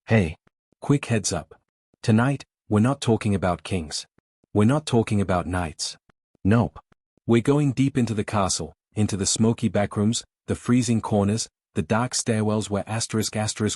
Hey, quick heads up. Tonight, we're not talking about kings. We're not talking about knights. Nope. We're going deep into the castle, into the smoky backrooms, the freezing corners, the dark stairwells where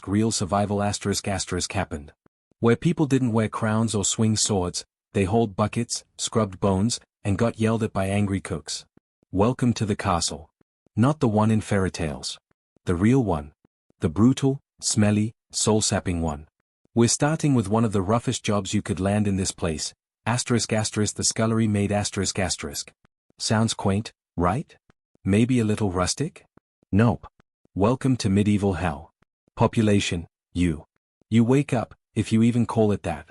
real survival happened. Where people didn't wear crowns or swing swords, they hauled buckets, scrubbed bones, and got yelled at by angry cooks. Welcome to the castle. Not the one in fairy tales. The real one. The brutal, smelly, soul-sapping one. We're starting with one of the roughest jobs you could land in this place, the Scullery Maid ***. Sounds quaint, right? Maybe a little rustic? Nope. Welcome to medieval hell. Population, you. You wake up, if you even call it that.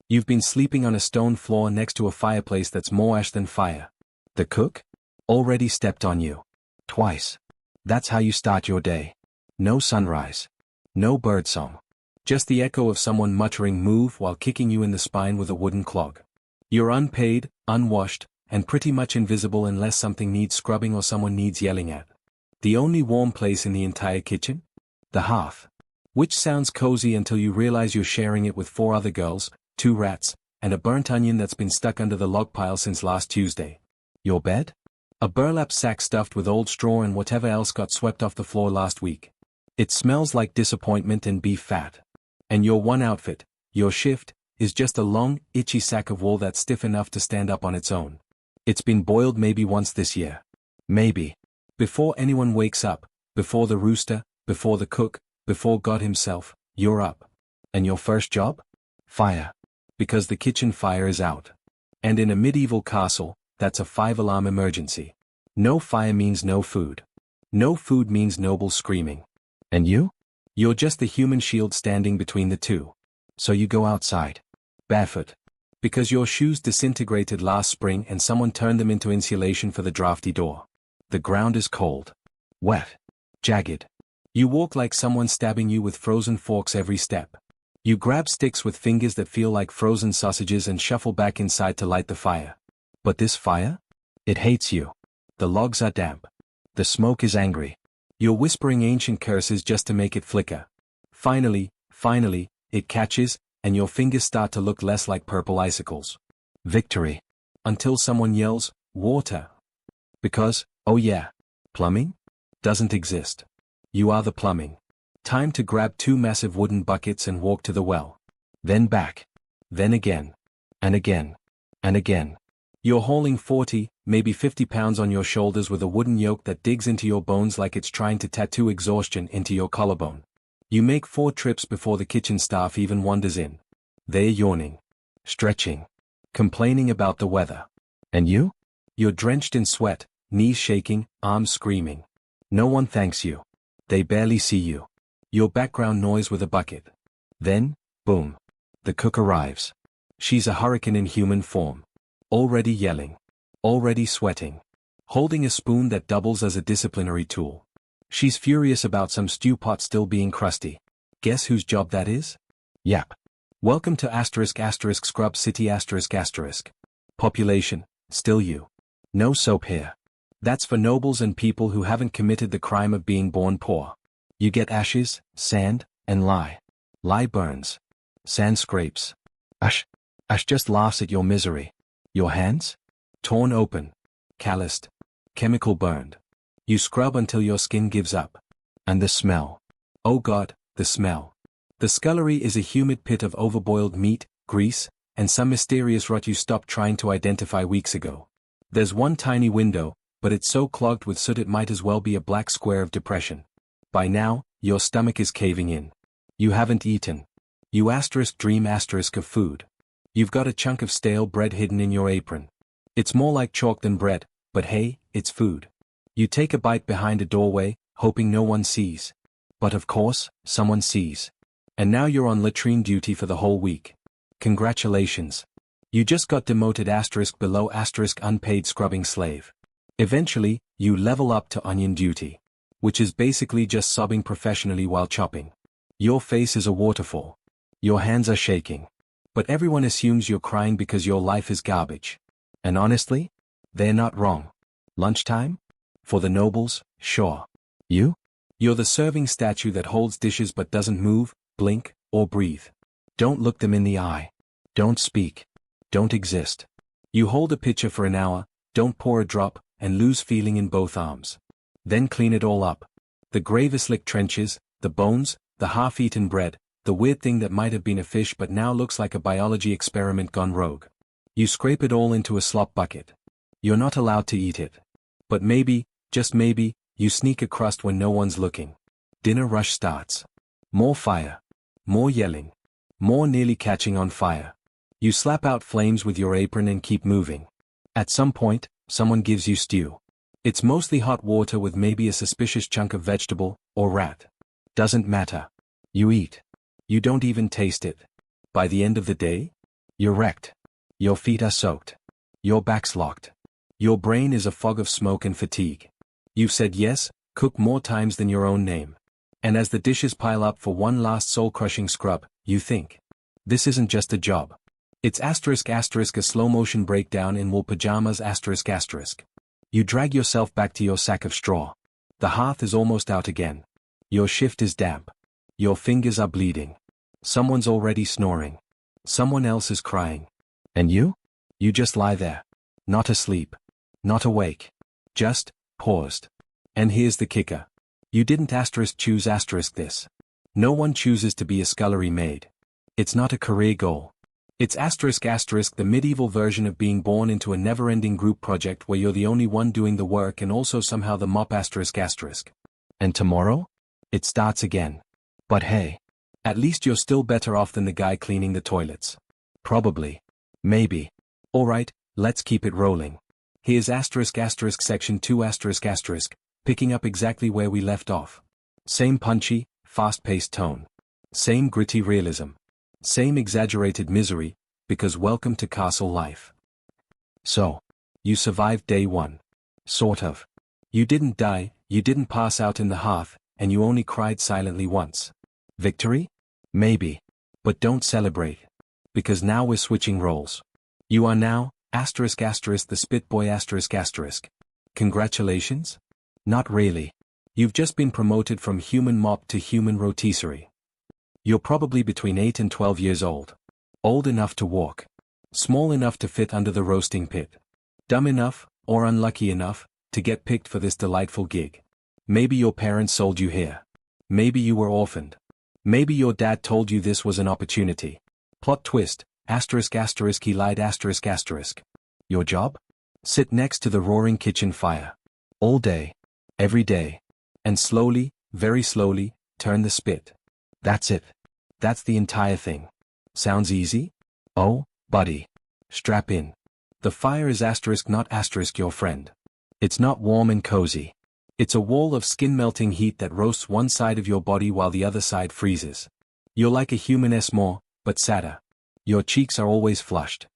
You've been sleeping on a stone floor next to a fireplace that's more ash than fire. The cook? Already stepped on you. Twice. That's how you start your day. No sunrise. No birdsong. Just the echo of someone muttering move while kicking you in the spine with a wooden clog. You're unpaid, unwashed, and pretty much invisible unless something needs scrubbing or someone needs yelling at. The only warm place in the entire kitchen? The hearth. Which sounds cozy until you realize you're sharing it with 4 other girls, 2 rats, and a burnt onion that's been stuck under the log pile since last Tuesday. Your bed? A burlap sack stuffed with old straw and whatever else got swept off the floor last week. It smells like disappointment and beef fat. And your one outfit, your shift, is just a long, itchy sack of wool that's stiff enough to stand up on its own. It's been boiled maybe once this year. Maybe. Before anyone wakes up, before the rooster, before the cook, before God himself, you're up. And your first job? Fire. Because the kitchen fire is out. And in a medieval castle, that's a 5-alarm emergency. No fire means no food. No food means noble screaming. And you? You're just the human shield standing between the two. So you go outside. Barefoot. Because your shoes disintegrated last spring and someone turned them into insulation for the drafty door. The ground is cold. Wet. Jagged. You walk like someone stabbing you with frozen forks every step. You grab sticks with fingers that feel like frozen sausages and shuffle back inside to light the fire. But this fire? It hates you. The logs are damp. The smoke is angry. You're whispering ancient curses just to make it flicker. Finally, it catches, and your fingers start to look less like purple icicles. Victory. Until someone yells, water. Because, oh yeah, plumbing? Doesn't exist. You are the plumbing. Time to grab 2 massive wooden buckets and walk to the well. Then back. Then again. And again. And again. You're hauling 40, maybe 50 pounds on your shoulders with a wooden yoke that digs into your bones like it's trying to tattoo exhaustion into your collarbone. You make 4 trips before the kitchen staff even wanders in. They're yawning. Stretching. Complaining about the weather. And you? You're drenched in sweat, knees shaking, arms screaming. No one thanks you. They barely see you. Your background noise with a bucket. Then, boom. The cook arrives. She's a hurricane in human form. Already yelling. Already sweating. Holding a spoon that doubles as a disciplinary tool. She's furious about some stew pot still being crusty. Guess whose job that is? Yap. Welcome to ***scrub city ***. Population, still you. No soap here. That's for nobles and people who haven't committed the crime of being born poor. You get ashes, sand, and lye. Lye burns. Sand scrapes. Ash just laughs at your misery. Your hands? Torn open. Calloused. Chemical burned. You scrub until your skin gives up. And the smell. Oh God, the smell. The scullery is a humid pit of overboiled meat, grease, and some mysterious rot you stopped trying to identify weeks ago. There's one tiny window, but it's so clogged with soot it might as well be a black square of depression. By now, your stomach is caving in. You haven't eaten. You dream of food. You've got a chunk of stale bread hidden in your apron. It's more like chalk than bread, but hey, it's food. You take a bite behind a doorway, hoping no one sees. But of course, someone sees. And now you're on latrine duty for the whole week. Congratulations. You just got demoted *below *unpaid scrubbing slave. Eventually, you level up to onion duty. Which is basically just sobbing professionally while chopping. Your face is a waterfall. Your hands are shaking. But everyone assumes you're crying because your life is garbage. And honestly, they're not wrong. Lunchtime? For the nobles, sure. You? You're the serving statue that holds dishes but doesn't move, blink, or breathe. Don't look them in the eye. Don't speak. Don't exist. You hold a pitcher for an hour, don't pour a drop, and lose feeling in both arms. Then clean it all up. The grave-slick trenches, the bones, the half-eaten bread, the weird thing that might have been a fish but now looks like a biology experiment gone rogue. You scrape it all into a slop bucket. You're not allowed to eat it. But maybe, just maybe, you sneak a crust when no one's looking. Dinner rush starts. More fire. More yelling. More nearly catching on fire. You slap out flames with your apron and keep moving. At some point, someone gives you stew. It's mostly hot water with maybe a suspicious chunk of vegetable, or rat. Doesn't matter. You eat. You don't even taste it. By the end of the day, you're wrecked. Your feet are soaked. Your back's locked. Your brain is a fog of smoke and fatigue. You've said yes, cook more times than your own name. And as the dishes pile up for one last soul-crushing scrub, you think. This isn't just a job. It's *** a slow-motion breakdown in wool pajamas ***. You drag yourself back to your sack of straw. The hearth is almost out again. Your shift is damp. Your fingers are bleeding. Someone's already snoring. Someone else is crying. And you? You just lie there. Not asleep. Not awake. Just, paused. And here's the kicker. You didn't choose this. No one chooses to be a scullery maid. It's not a career goal. It's *** the medieval version of being born into a never-ending group project where you're the only one doing the work and also somehow the mop ***. And tomorrow? It starts again. But hey. At least you're still better off than the guy cleaning the toilets. Probably. Maybe. Alright, let's keep it rolling. Here's *** section 2 ***, picking up exactly where we left off. Same punchy, fast-paced tone. Same gritty realism. Same exaggerated misery, because welcome to castle life. So. You survived day 1. Sort of. You didn't die, you didn't pass out in the hearth, and you only cried silently once. Victory? Maybe. But don't celebrate. Because now we're switching roles. You are now, *** the spit boy ***. Congratulations? Not really. You've just been promoted from human mop to human rotisserie. You're probably between 8 and 12 years old. Old enough to walk. Small enough to fit under the roasting pit. Dumb enough, or unlucky enough, to get picked for this delightful gig. Maybe your parents sold you here. Maybe you were orphaned. Maybe your dad told you this was an opportunity. Plot twist, ***, he lied ***. Your job? Sit next to the roaring kitchen fire. All day. Every day. And slowly, very slowly, turn the spit. That's it. That's the entire thing. Sounds easy? Oh, buddy. Strap in. The fire is *** not * your friend. It's not warm and cozy. It's a wall of skin-melting heat that roasts one side of your body while the other side freezes. You're like a human more, but sadder. Your cheeks are always flushed.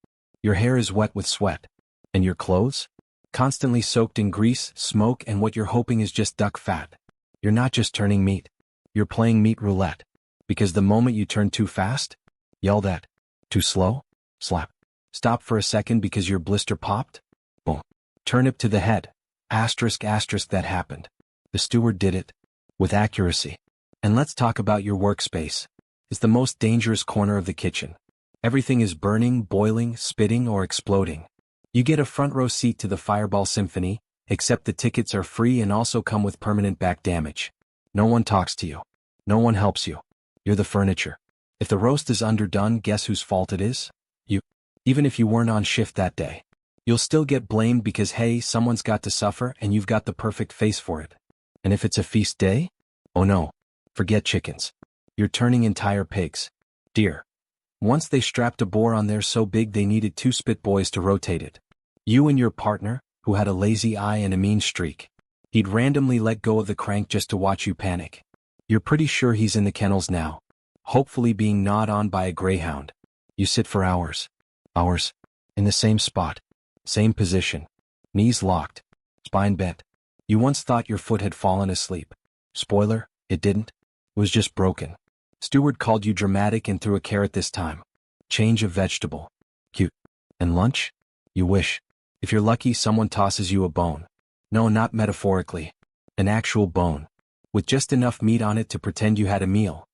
Your hair is wet with sweat. And your clothes? Constantly soaked in grease, smoke, and what you're hoping is just duck fat. You're not just turning meat. You're playing meat roulette. Because the moment you turn too fast, yelled at. Too slow? Slap. Stop for a second because your blister popped? Boom. Turnip to the head. ***, that happened. The steward did it. With accuracy. And let's talk about your workspace. It's the most dangerous corner of the kitchen. Everything is burning, boiling, spitting, or exploding. You get a front row seat to the Fireball Symphony, except the tickets are free and also come with permanent back damage. No one talks to you. No one helps you. You're the furniture. If the roast is underdone, guess whose fault it is? You. Even if you weren't on shift that day. You'll still get blamed because hey, someone's got to suffer and you've got the perfect face for it. And if it's a feast day? Oh no. Forget chickens. You're turning entire pigs. Dear. Once they strapped a boar on there so big they needed 2 spit boys to rotate it. You and your partner, who had a lazy eye and a mean streak. He'd randomly let go of the crank just to watch you panic. You're pretty sure he's in the kennels now. Hopefully being gnawed on by a greyhound. You sit for hours. Hours. In the same spot. Same position. Knees locked. Spine bent. You once thought your foot had fallen asleep. Spoiler, it didn't. It was just broken. Steward called you dramatic and threw a carrot this time. Change of vegetable. Cute. And lunch? You wish. If you're lucky, someone tosses you a bone. No, not metaphorically. An actual bone. With just enough meat on it to pretend you had a meal.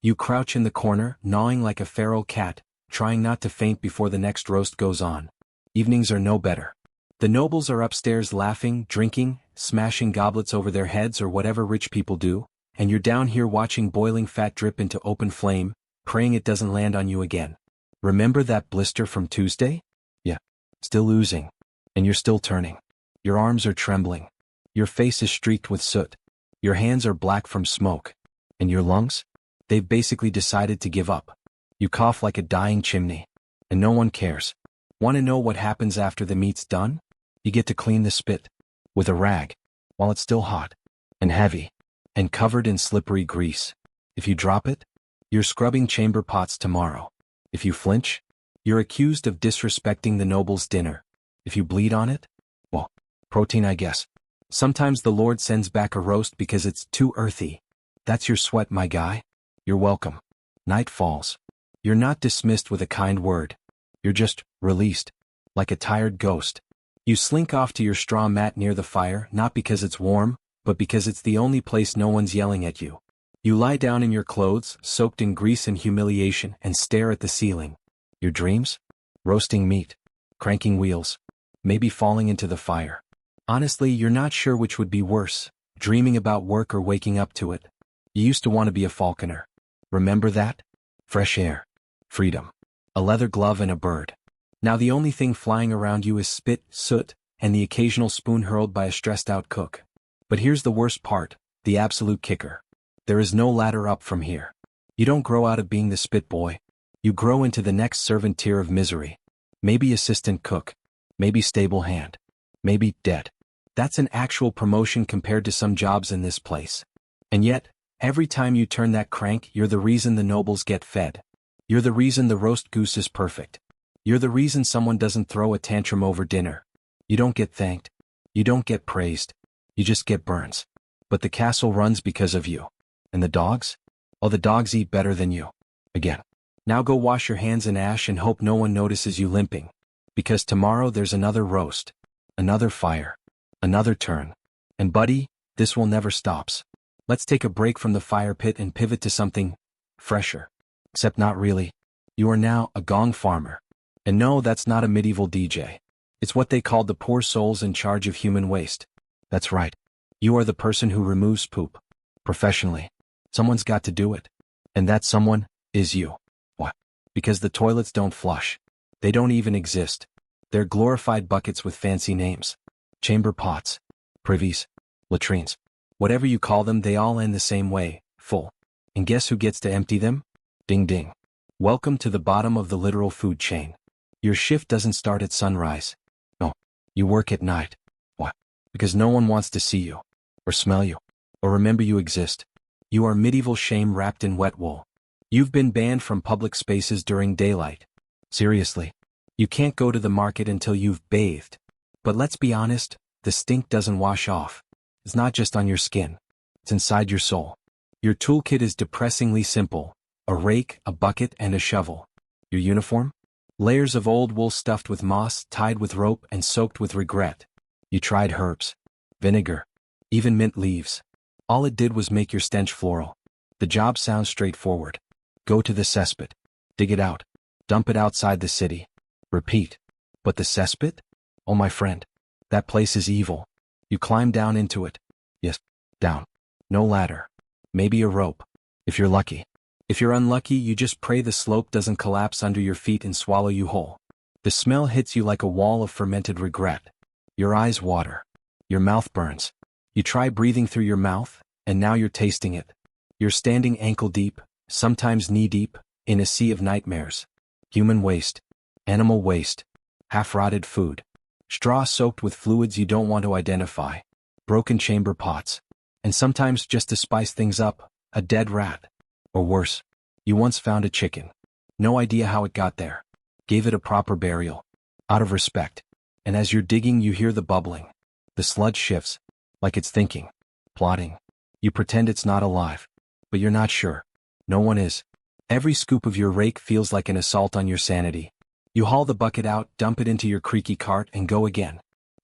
You crouch in the corner, gnawing like a feral cat, trying not to faint before the next roast goes on. Evenings are no better. The nobles are upstairs laughing, drinking, smashing goblets over their heads or whatever rich people do, and you're down here watching boiling fat drip into open flame, praying it doesn't land on you again. Remember that blister from Tuesday? Yeah. Still oozing. And you're still turning. Your arms are trembling. Your face is streaked with soot. Your hands are black from smoke. And your lungs? They've basically decided to give up. You cough like a dying chimney. And no one cares. Want to know what happens after the meat's done? You get to clean the spit. With a rag. While it's still hot. And heavy. And covered in slippery grease. If you drop it, you're scrubbing chamber pots tomorrow. If you flinch, you're accused of disrespecting the noble's dinner. If you bleed on it, well, protein I guess. Sometimes the Lord sends back a roast because it's too earthy. That's your sweat, my guy. You're welcome. Night falls. You're not dismissed with a kind word. You're just released. Like a tired ghost. You slink off to your straw mat near the fire, not because it's warm, but because it's the only place no one's yelling at you. You lie down in your clothes, soaked in grease and humiliation, and stare at the ceiling. Your dreams? Roasting meat. Cranking wheels. Maybe falling into the fire. Honestly, you're not sure which would be worse, dreaming about work or waking up to it. You used to want to be a falconer. Remember that? Fresh air. Freedom. A leather glove and a bird. Now the only thing flying around you is spit, soot, and the occasional spoon hurled by a stressed-out cook. But here's the worst part, the absolute kicker. There is no ladder up from here. You don't grow out of being the spit boy. You grow into the next servant tier of misery. Maybe assistant cook. Maybe stable hand. Maybe dead. That's an actual promotion compared to some jobs in this place. And yet, every time you turn that crank, you're the reason the nobles get fed. You're the reason the roast goose is perfect. You're the reason someone doesn't throw a tantrum over dinner. You don't get thanked. You don't get praised. You just get burns. But the castle runs because of you. And the dogs? Oh, the dogs eat better than you. Again. Now go wash your hands in ash and hope no one notices you limping. Because tomorrow there's another roast. Another fire. Another turn. And buddy, this will never stops. Let's take a break from the fire pit and pivot to something fresher. Except not really. You are now a Gong Farmer. And no, that's not a medieval DJ. It's what they called the poor souls in charge of human waste. That's right. You are the person who removes poop. Professionally. Someone's got to do it. And that someone is you. What? Because the toilets don't flush. They don't even exist. They're glorified buckets with fancy names. Chamber pots. Privies. Latrines. Whatever you call them, they all end the same way, full. And guess who gets to empty them? Ding ding. Welcome to the bottom of the literal food chain. Your shift doesn't start at sunrise. No. You work at night. What? Because no one wants to see you. Or smell you. Or remember you exist. You are medieval shame wrapped in wet wool. You've been banned from public spaces during daylight. Seriously. You can't go to the market until you've bathed. But let's be honest, the stink doesn't wash off. It's not just on your skin. It's inside your soul. Your toolkit is depressingly simple. A rake, a bucket, and a shovel. Your uniform? Layers of old wool stuffed with moss, tied with rope, and soaked with regret. You tried herbs. Vinegar. Even mint leaves. All it did was make your stench floral. The job sounds straightforward. Go to the cesspit. Dig it out. Dump it outside the city. Repeat. But the cesspit? Oh my friend. That place is evil. You climb down into it. Yes, down. No ladder. Maybe a rope. If you're lucky. If you're unlucky, you just pray the slope doesn't collapse under your feet and swallow you whole. The smell hits you like a wall of fermented regret. Your eyes water. Your mouth burns. You try breathing through your mouth, and now you're tasting it. You're standing ankle deep, sometimes knee deep, in a sea of nightmares. Human waste. Animal waste. Half-rotted food. Straw soaked with fluids you don't want to identify. Broken chamber pots. And sometimes, just to spice things up, a dead rat. Or worse. You once found a chicken. No idea how it got there. Gave it a proper burial. Out of respect. And as you're digging, you hear the bubbling. The sludge shifts. Like it's thinking. Plotting. You pretend it's not alive. But you're not sure. No one is. Every scoop of your rake feels like an assault on your sanity. You haul the bucket out, dump it into your creaky cart, and go again.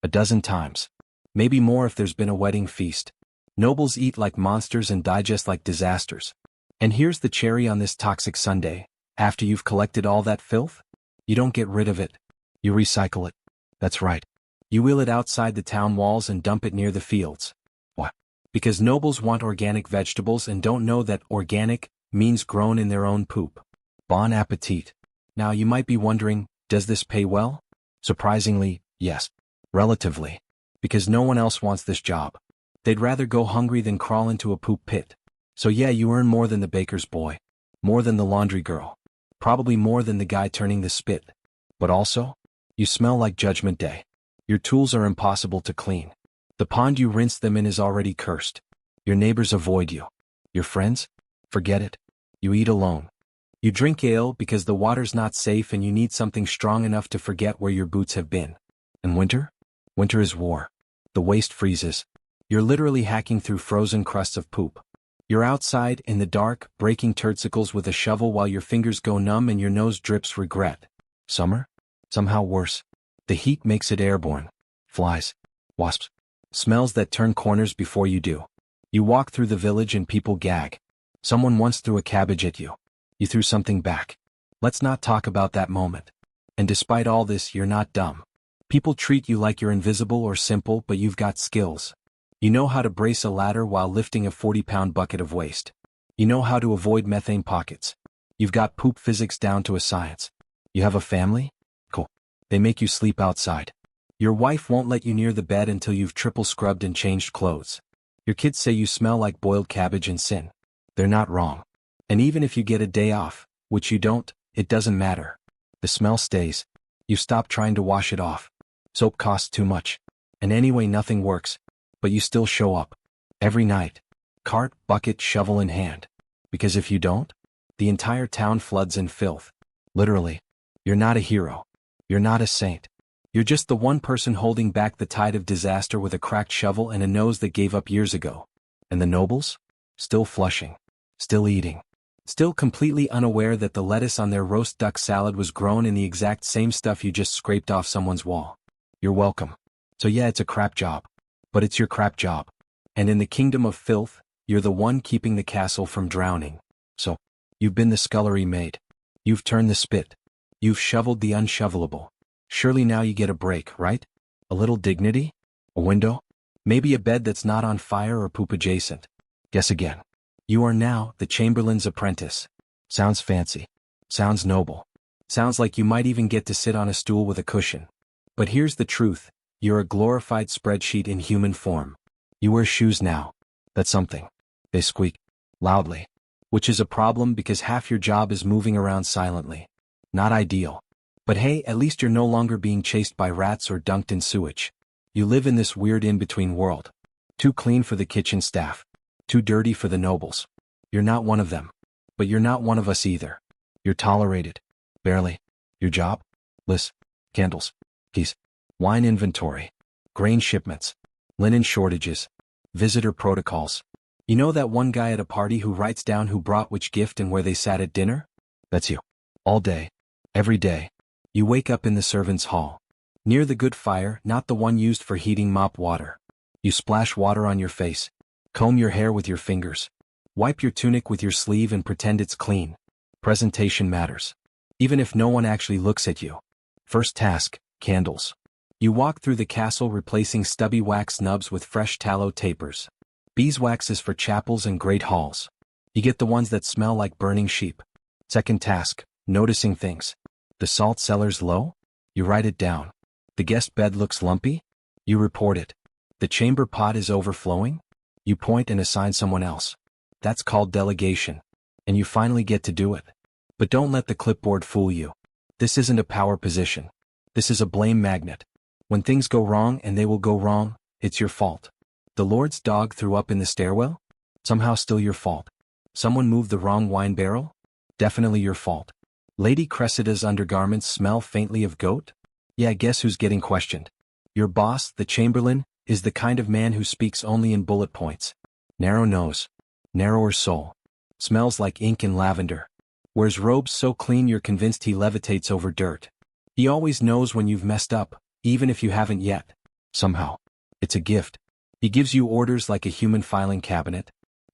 12 times. Maybe more if there's been a wedding feast. Nobles eat like monsters and digest like disasters. And here's the cherry on this toxic sundae. After you've collected all that filth, you don't get rid of it. You recycle it. That's right. You wheel it outside the town walls and dump it near the fields. Why? Because nobles want organic vegetables and don't know that organic means grown in their own poop. Bon appetit. Now you might be wondering, does this pay well? Surprisingly, yes. Relatively. Because no one else wants this job. They'd rather go hungry than crawl into a poop pit. So yeah, you earn more than the baker's boy. More than the laundry girl. Probably more than the guy turning the spit. But also, you smell like Judgment Day. Your tools are impossible to clean. The pond you rinse them in is already cursed. Your neighbors avoid you. Your friends? Forget it. You eat alone. You drink ale because the water's not safe and you need something strong enough to forget where your boots have been. And winter? Winter is war. The waste freezes. You're literally hacking through frozen crusts of poop. You're outside, in the dark, breaking turdsicles with a shovel while your fingers go numb and your nose drips regret. Summer? Somehow worse. The heat makes it airborne. Flies. Wasps. Smells that turn corners before you do. You walk through the village and people gag. Someone once threw a cabbage at you. You threw something back. Let's not talk about that moment. And despite all this, you're not dumb. People treat you like you're invisible or simple, but you've got skills. You know how to brace a ladder while lifting a 40-pound bucket of waste. You know how to avoid methane pockets. You've got poop physics down to a science. You have a family? Cool. They make you sleep outside. Your wife won't let you near the bed until you've triple scrubbed and changed clothes. Your kids say you smell like boiled cabbage and sin. They're not wrong. And even if you get a day off, which you don't, it doesn't matter. The smell stays. You stop trying to wash it off. Soap costs too much. And anyway, nothing works. But you still show up. Every night. Cart, bucket, shovel in hand. Because if you don't, the entire town floods in filth. Literally. You're not a hero. You're not a saint. You're just the one person holding back the tide of disaster with a cracked shovel and a nose that gave up years ago. And the nobles? Still flushing. Still eating. Still completely unaware that the lettuce on their roast duck salad was grown in the exact same stuff you just scraped off someone's wall. You're welcome. So yeah, it's a crap job. But it's your crap job. And in the kingdom of filth, you're the one keeping the castle from drowning. So, you've been the scullery maid. You've turned the spit. You've shoveled the unshovelable. Surely now you get a break, right? A little dignity? A window? Maybe a bed that's not on fire or poop adjacent. Guess again. You are now the Chamberlain's apprentice. Sounds fancy. Sounds noble. Sounds like you might even get to sit on a stool with a cushion. But here's the truth. You're a glorified spreadsheet in human form. You wear shoes now. That's something. They squeak. Loudly. Which is a problem because half your job is moving around silently. Not ideal. But hey, at least you're no longer being chased by rats or dunked in sewage. You live in this weird in-between world. Too clean for the kitchen staff. Too dirty for the nobles. You're not one of them. But you're not one of us either. You're tolerated. Barely. Your job? Lists. Candles. Keys. Wine inventory. Grain shipments. Linen shortages. Visitor protocols. You know that one guy at a party who writes down who brought which gift and where they sat at dinner? That's you. All day. Every day. You wake up in the servants' hall. Near the good fire, not the one used for heating mop water. You splash water on your face. Comb your hair with your fingers. Wipe your tunic with your sleeve and pretend it's clean. Presentation matters. Even if no one actually looks at you. First task, candles. You walk through the castle replacing stubby wax nubs with fresh tallow tapers. Beeswax is for chapels and great halls. You get the ones that smell like burning sheep. Second task, noticing things. The salt cellar's low? You write it down. The guest bed looks lumpy? You report it. The chamber pot is overflowing? You point and assign someone else. That's called delegation. And you finally get to do it. But don't let the clipboard fool you. This isn't a power position. This is a blame magnet. When things go wrong, and they will go wrong, it's your fault. The Lord's dog threw up in the stairwell? Somehow still your fault. Someone moved the wrong wine barrel? Definitely your fault. Lady Cressida's undergarments smell faintly of goat? Yeah, guess who's getting questioned? Your boss, the Chamberlain, is the kind of man who speaks only in bullet points. Narrow nose. Narrower soul. Smells like ink and lavender. Wears robes so clean you're convinced he levitates over dirt. He always knows when you've messed up, even if you haven't yet. Somehow. It's a gift. He gives you orders like a human filing cabinet.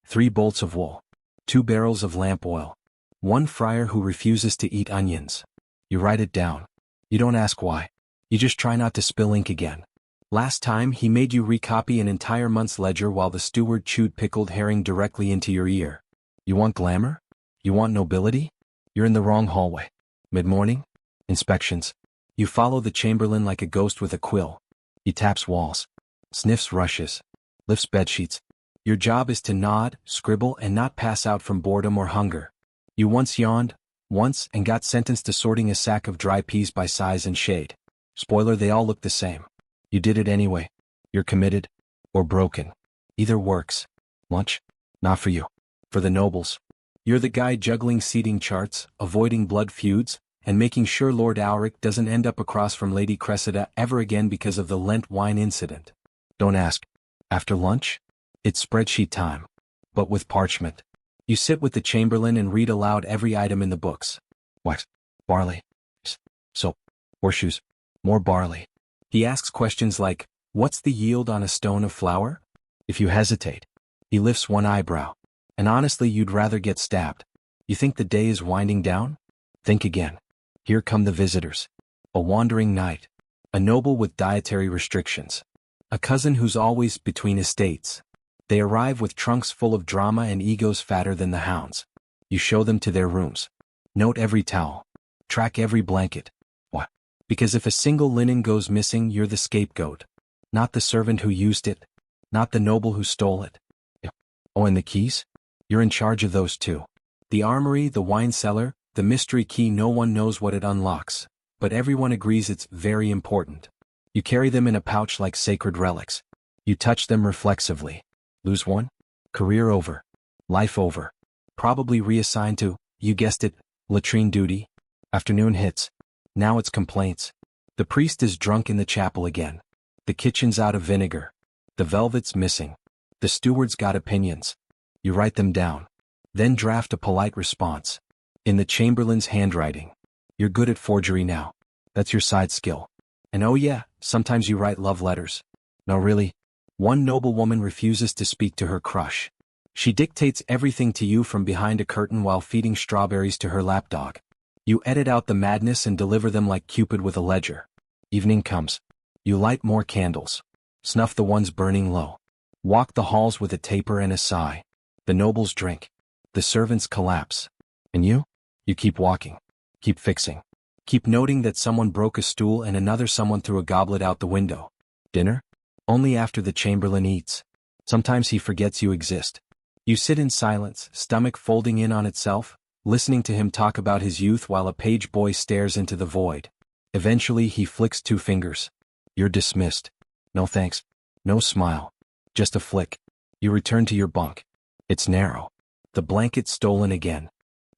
3 bolts of wool. 2 barrels of lamp oil. 1 friar who refuses to eat onions. You write it down. You don't ask why. You just try not to spill ink again. Last time he made you recopy an entire month's ledger while the steward chewed pickled herring directly into your ear. You want glamour? You want nobility? You're in the wrong hallway. Mid-morning? Inspections. You follow the Chamberlain like a ghost with a quill. He taps walls. Sniffs rushes. Lifts bedsheets. Your job is to nod, scribble, and not pass out from boredom or hunger. You once yawned, and got sentenced to sorting a sack of dry peas by size and shade. Spoiler, they all look the same. You did it anyway. You're committed. Or broken. Either works. Lunch? Not for you. For the nobles. You're the guy juggling seating charts, avoiding blood feuds, and making sure Lord Alric doesn't end up across from Lady Cressida ever again because of the Lent wine incident. Don't ask. After lunch? It's spreadsheet time. But with parchment. You sit with the Chamberlain and read aloud every item in the books. Wax. Barley. Soap. Horseshoes. More barley. He asks questions like, what's the yield on a stone of flour? If you hesitate, he lifts one eyebrow. And honestly, you'd rather get stabbed. You think the day is winding down? Think again. Here come the visitors. A wandering knight. A noble with dietary restrictions. A cousin who's always between estates. They arrive with trunks full of drama and egos fatter than the hounds. You show them to their rooms. Note every towel. Track every blanket. What? Because if a single linen goes missing, you're the scapegoat. Not the servant who used it. Not the noble who stole it. Oh, and the keys? You're in charge of those too. The armory, the wine cellar, the mystery key, no one knows what it unlocks, but everyone agrees it's very important. You carry them in a pouch like sacred relics. You touch them reflexively. Lose one? Career over. Life over. Probably reassigned to, you guessed it, latrine duty. Afternoon hits. Now it's complaints. The priest is drunk in the chapel again. The kitchen's out of vinegar. The velvet's missing. The steward's got opinions. You write them down. Then draft a polite response. In the Chamberlain's handwriting. You're good at forgery now. That's your side skill. And oh yeah, sometimes you write love letters. No, really. One noblewoman refuses to speak to her crush. She dictates everything to you from behind a curtain while feeding strawberries to her lapdog. You edit out the madness and deliver them like Cupid with a ledger. Evening comes. You light more candles. Snuff the ones burning low. Walk the halls with a taper and a sigh. The nobles drink. The servants collapse. And you? You keep walking. Keep fixing. Keep noting that someone broke a stool and another someone threw a goblet out the window. Dinner? Only after the Chamberlain eats. Sometimes he forgets you exist. You sit in silence, stomach folding in on itself, listening to him talk about his youth while a page boy stares into the void. Eventually he flicks 2 fingers. You're dismissed. No thanks. No smile. Just a flick. You return to your bunk. It's narrow. The blanket's stolen again.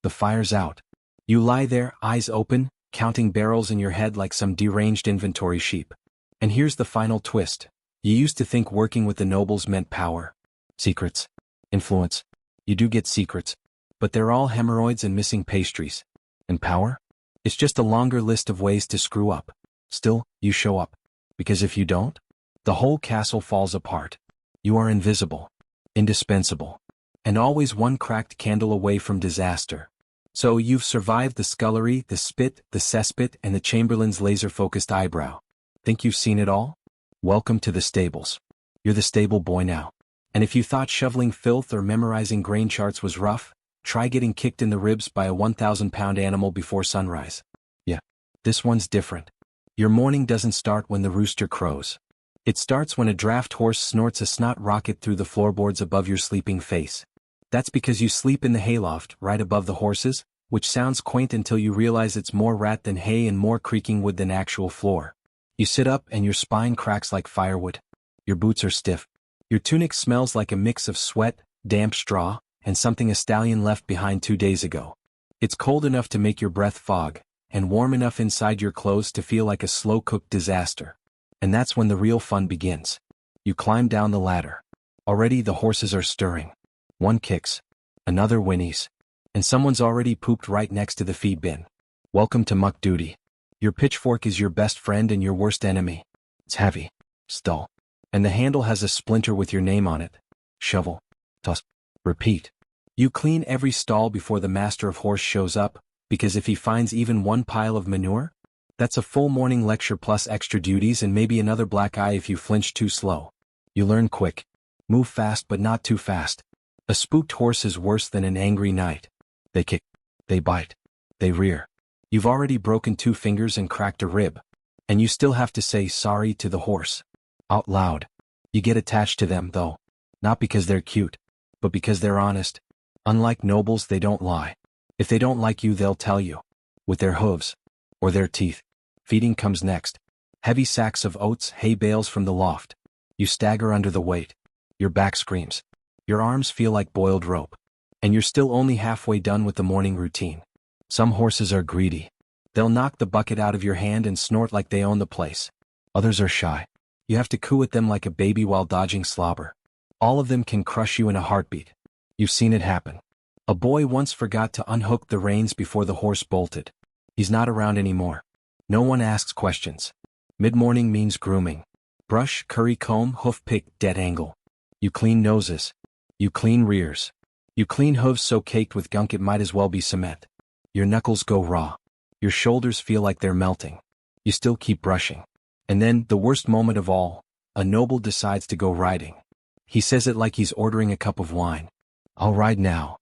The fire's out. You lie there, eyes open, counting barrels in your head like some deranged inventory sheep. And here's the final twist. You used to think working with the nobles meant power. Secrets. Influence. You do get secrets. But they're all hemorrhoids and missing pastries. And power? It's just a longer list of ways to screw up. Still, you show up. Because if you don't, the whole castle falls apart. You are invisible. Indispensable. And always one cracked candle away from disaster. So you've survived the scullery, the spit, the cesspit, and the Chamberlain's laser-focused eyebrow. Think you've seen it all? Welcome to the stables. You're the stable boy now. And if you thought shoveling filth or memorizing grain charts was rough, try getting kicked in the ribs by a 1,000-pound animal before sunrise. Yeah, this one's different. Your morning doesn't start when the rooster crows. It starts when a draft horse snorts a snot rocket through the floorboards above your sleeping face. That's because you sleep in the hayloft right above the horses, which sounds quaint until you realize it's more rat than hay and more creaking wood than actual floor. You sit up and your spine cracks like firewood. Your boots are stiff. Your tunic smells like a mix of sweat, damp straw, and something a stallion left behind 2 days ago. It's cold enough to make your breath fog, and warm enough inside your clothes to feel like a slow-cooked disaster. And that's when the real fun begins. You climb down the ladder. Already the horses are stirring. One kicks. Another whinnies. And someone's already pooped right next to the feed bin. Welcome to muck duty. Your pitchfork is your best friend and your worst enemy. It's heavy. It's dull. And the handle has a splinter with your name on it. Shovel. Toss. Repeat. You clean every stall before the master of horse shows up, because if he finds even one pile of manure, that's a full morning lecture plus extra duties and maybe another black eye if you flinch too slow. You learn quick. Move fast but not too fast. A spooked horse is worse than an angry knight. They kick. They bite. They rear. You've already broken 2 fingers and cracked a rib. And you still have to say sorry to the horse. Out loud. You get attached to them, though. Not because they're cute, but because they're honest. Unlike nobles, they don't lie. If they don't like you, they'll tell you. With their hooves. Or their teeth. Feeding comes next. Heavy sacks of oats, hay bales from the loft. You stagger under the weight. Your back screams. Your arms feel like boiled rope. And you're still only halfway done with the morning routine. Some horses are greedy. They'll knock the bucket out of your hand and snort like they own the place. Others are shy. You have to coo at them like a baby while dodging slobber. All of them can crush you in a heartbeat. You've seen it happen. A boy once forgot to unhook the reins before the horse bolted. He's not around anymore. No one asks questions. Mid-morning means grooming. Brush, curry comb, hoof pick, dead angle. You clean noses. You clean rears. You clean hooves so caked with gunk it might as well be cement. Your knuckles go raw. Your shoulders feel like they're melting. You still keep brushing. And then, the worst moment of all, a noble decides to go riding. He says it like he's ordering a cup of wine. I'll ride now.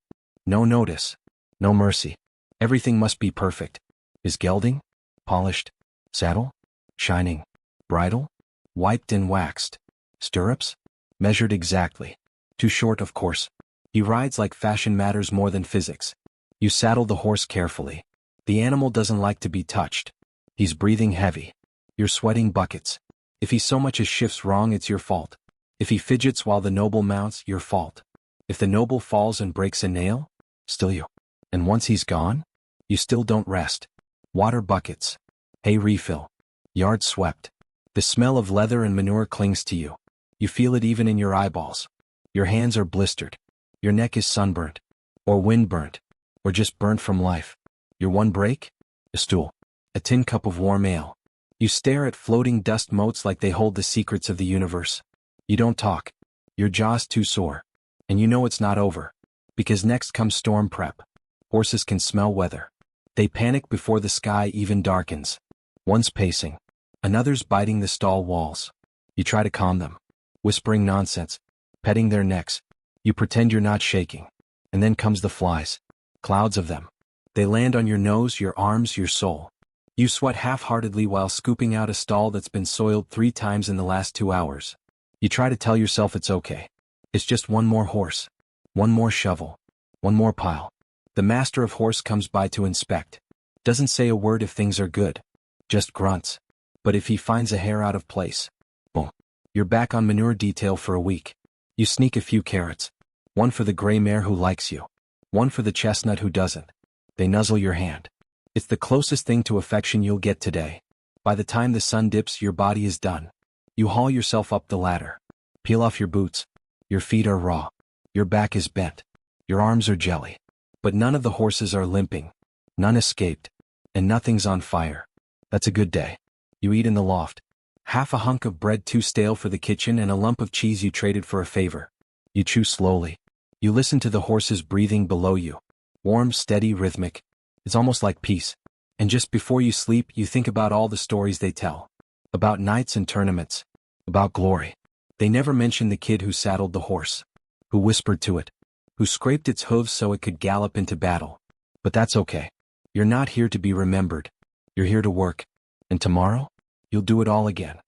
No notice. No mercy. Everything must be perfect. Is gelding? Polished? Saddle? Shining? Bridle? Wiped and waxed? Stirrups? Measured exactly. Too short, of course. He rides like fashion matters more than physics. You saddle the horse carefully. The animal doesn't like to be touched. He's breathing heavy. You're sweating buckets. If he so much as shifts wrong, it's your fault. If he fidgets while the noble mounts, your fault. If the noble falls and breaks a nail, still you. And once he's gone, you still don't rest. Water buckets. Hay refill. Yard swept. The smell of leather and manure clings to you. You feel it even in your eyeballs. Your hands are blistered. Your neck is sunburnt. Or windburnt. Or just burnt from life. Your one break? A stool. A tin cup of warm ale. You stare at floating dust motes like they hold the secrets of the universe. You don't talk. Your jaw's too sore. And you know it's not over. Because next comes storm prep. Horses can smell weather. They panic before the sky even darkens. One's pacing. Another's biting the stall walls. You try to calm them. Whispering nonsense. Petting their necks. You pretend you're not shaking. And then comes the flies. Clouds of them. They land on your nose, your arms, your soul. You sweat half-heartedly while scooping out a stall that's been soiled 3 times in the last 2 hours. You try to tell yourself it's okay. It's just one more horse. One more shovel. One more pile. The master of horse comes by to inspect. Doesn't say a word if things are good. Just grunts. But if he finds a hair out of place, boom. You're back on manure detail for a week. You sneak a few carrots. One for the gray mare who likes you. One for the chestnut who doesn't. They nuzzle your hand. It's the closest thing to affection you'll get today. By the time the sun dips, your body is done. You haul yourself up the ladder. Peel off your boots. Your feet are raw. Your back is bent. Your arms are jelly. But none of the horses are limping. None escaped. And nothing's on fire. That's a good day. You eat in the loft. Half a hunk of bread too stale for the kitchen and a lump of cheese you traded for a favor. You chew slowly. You listen to the horses breathing below you. Warm, steady, rhythmic. It's almost like peace. And just before you sleep, you think about all the stories they tell. About knights and tournaments. About glory. They never mention the kid who saddled the horse. Who whispered to it. Who scraped its hooves so it could gallop into battle. But that's okay. You're not here to be remembered. You're here to work. And tomorrow, you'll do it all again.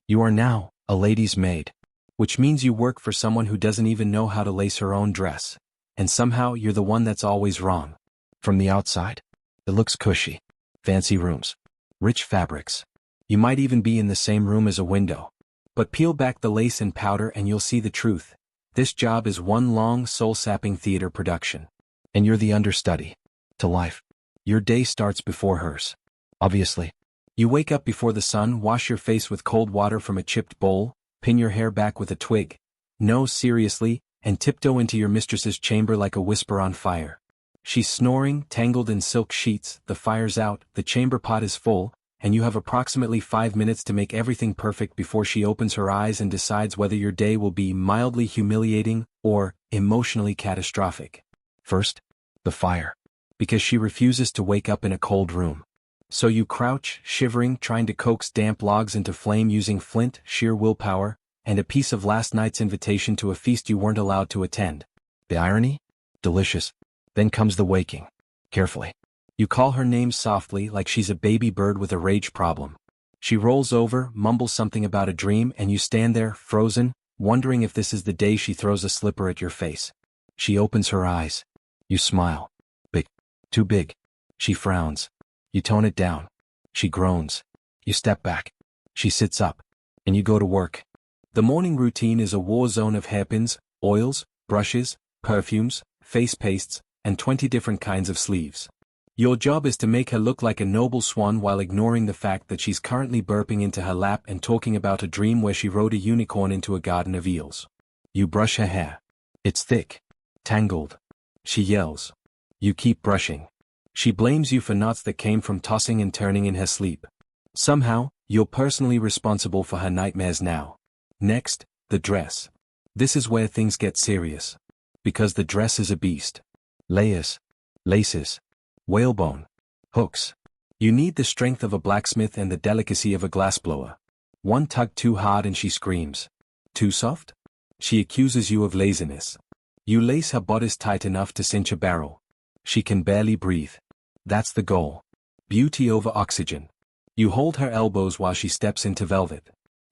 You are now a lady's maid. Which means you work for someone who doesn't even know how to lace her own dress. And somehow you're the one that's always wrong. From the outside, it looks cushy. Fancy rooms. Rich fabrics. You might even be in the same room as a window. But peel back the lace and powder and you'll see the truth. This job is one long, soul-sapping theater production. And you're the understudy. To life. Your day starts before hers. Obviously. You wake up before the sun, wash your face with cold water from a chipped bowl, pin your hair back with a twig. No, seriously, and tiptoe into your mistress's chamber like a whisper on fire. She's snoring, tangled in silk sheets, the fire's out, the chamber pot is full, and you have approximately 5 minutes to make everything perfect before she opens her eyes and decides whether your day will be mildly humiliating or emotionally catastrophic. First, the fire. Because she refuses to wake up in a cold room. So you crouch, shivering, trying to coax damp logs into flame using flint, sheer willpower, and a piece of last night's invitation to a feast you weren't allowed to attend. The irony? Delicious. Then comes the waking. Carefully. You call her name softly like she's a baby bird with a rage problem. She rolls over, mumbles something about a dream, and you stand there, frozen, wondering if this is the day she throws a slipper at your face. She opens her eyes. You smile. Big. Too big. She frowns. You tone it down. She groans. You step back. She sits up. And you go to work. The morning routine is a war zone of hairpins, oils, brushes, perfumes, face pastes, and 20 different kinds of sleeves. Your job is to make her look like a noble swan while ignoring the fact that she's currently burping into her lap and talking about a dream where she rode a unicorn into a garden of eels. You brush her hair. It's thick. Tangled. She yells. You keep brushing. She blames you for knots that came from tossing and turning in her sleep. Somehow, you're personally responsible for her nightmares now. Next, the dress. This is where things get serious. Because the dress is a beast. Layers. Laces. Whalebone. Hooks. You need the strength of a blacksmith and the delicacy of a glassblower. One tug too hard and she screams. Too soft? She accuses you of laziness. You lace her bodice tight enough to cinch a barrel. She can barely breathe. That's the goal. Beauty over oxygen. You hold her elbows while she steps into velvet.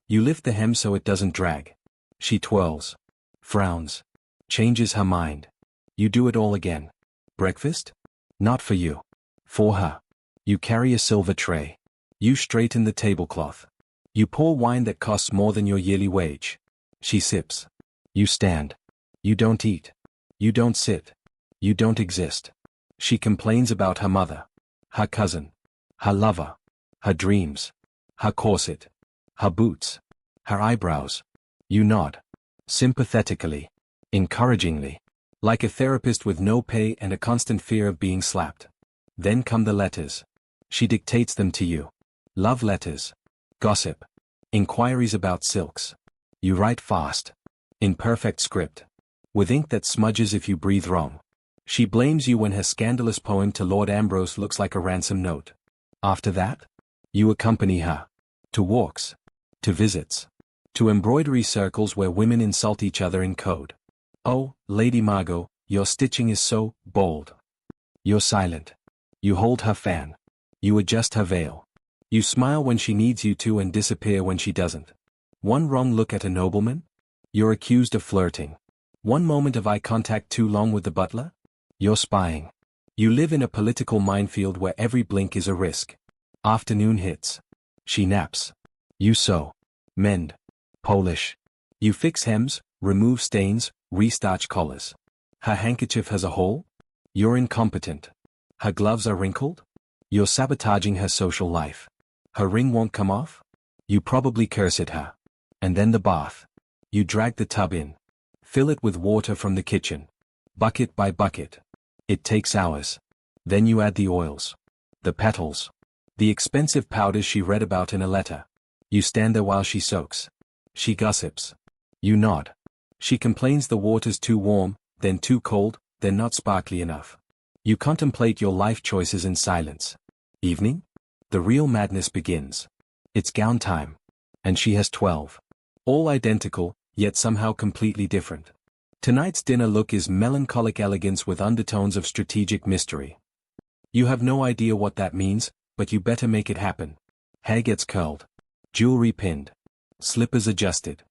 You lift the hem so it doesn't drag. She twirls. Frowns. Changes her mind. You do it all again. Breakfast? Not for you. For her. You carry a silver tray. You straighten the tablecloth. You pour wine that costs more than your yearly wage. She sips. You stand. You don't eat. You don't sit. You don't exist. She complains about her mother. Her cousin. Her lover. Her dreams. Her corset. Her boots. Her eyebrows. You nod. Sympathetically. Encouragingly. Like a therapist with no pay and a constant fear of being slapped. Then come the letters. She dictates them to you. Love letters. Gossip. Inquiries about silks. You write fast. In perfect script. With ink that smudges if you breathe wrong. She blames you when her scandalous poem to Lord Ambrose looks like a ransom note. After that? You accompany her. To walks. To visits. To embroidery circles where women insult each other in code. Oh, Lady Margot, your stitching is so bold. You're silent. You hold her fan. You adjust her veil. You smile when she needs you to and disappear when she doesn't. One wrong look at a nobleman? You're accused of flirting. One moment of eye contact too long with the butler? You're spying. You live in a political minefield where every blink is a risk. Afternoon hits. She naps. You sew. Mend. Polish. You fix hems, remove stains, restarch collars. Her handkerchief has a hole? You're incompetent. Her gloves are wrinkled? You're sabotaging her social life. Her ring won't come off? You probably curse at her. And then the bath. You drag the tub in. Fill it with water from the kitchen. Bucket by bucket. It takes hours. Then you add the oils. The petals. The expensive powders she read about in a letter. You stand there while she soaks. She gossips. You nod. She complains the water's too warm, then too cold, then not sparkly enough. You contemplate your life choices in silence. Evening? The real madness begins. It's gown time. And she has 12. All identical, yet somehow completely different. Tonight's dinner look is melancholic elegance with undertones of strategic mystery. You have no idea what that means, but you better make it happen. Hair gets curled. Jewelry pinned. Slippers adjusted.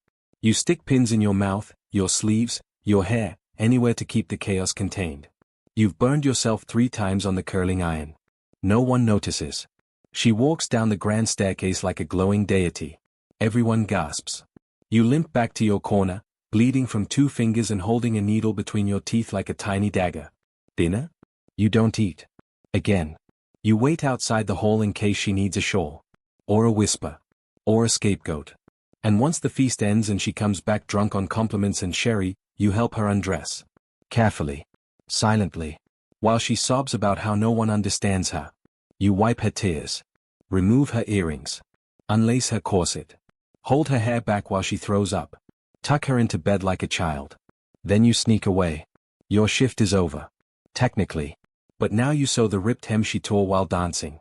You stick pins in your mouth, your sleeves, your hair, anywhere to keep the chaos contained. You've burned yourself 3 times on the curling iron. No one notices. She walks down the grand staircase like a glowing deity. Everyone gasps. You limp back to your corner, bleeding from 2 fingers and holding a needle between your teeth like a tiny dagger. Dinner? You don't eat. Again. You wait outside the hall in case she needs a shawl. Or a whisper. Or a scapegoat. And once the feast ends and she comes back drunk on compliments and sherry, you help her undress. Carefully. Silently. While she sobs about how no one understands her. You wipe her tears. Remove her earrings. Unlace her corset. Hold her hair back while she throws up. Tuck her into bed like a child. Then you sneak away. Your shift is over. Technically. But now you sew the ripped hem she tore while dancing.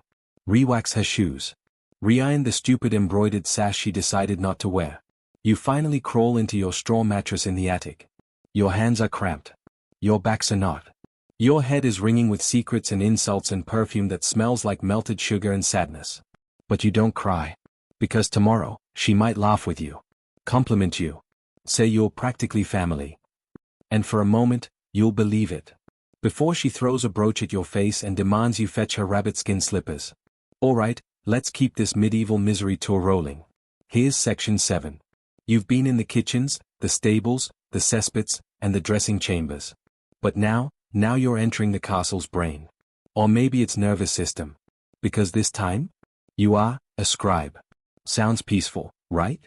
Rewax her shoes. Re-iron the stupid embroidered sash she decided not to wear. You finally crawl into your straw mattress in the attic. Your hands are cramped. Your backs are not. Your head is ringing with secrets and insults and perfume that smells like melted sugar and sadness. But you don't cry. Because tomorrow, she might laugh with you. Compliment you. Say you're practically family. And for a moment, you'll believe it. Before she throws a brooch at your face and demands you fetch her rabbit skin slippers. Alright, let's keep this medieval misery tour rolling. Here's section 7. You've been in the kitchens, the stables, the cesspits, and the dressing chambers. But now you're entering the castle's brain. Or maybe its nervous system. Because this time, you are a scribe. Sounds peaceful, right?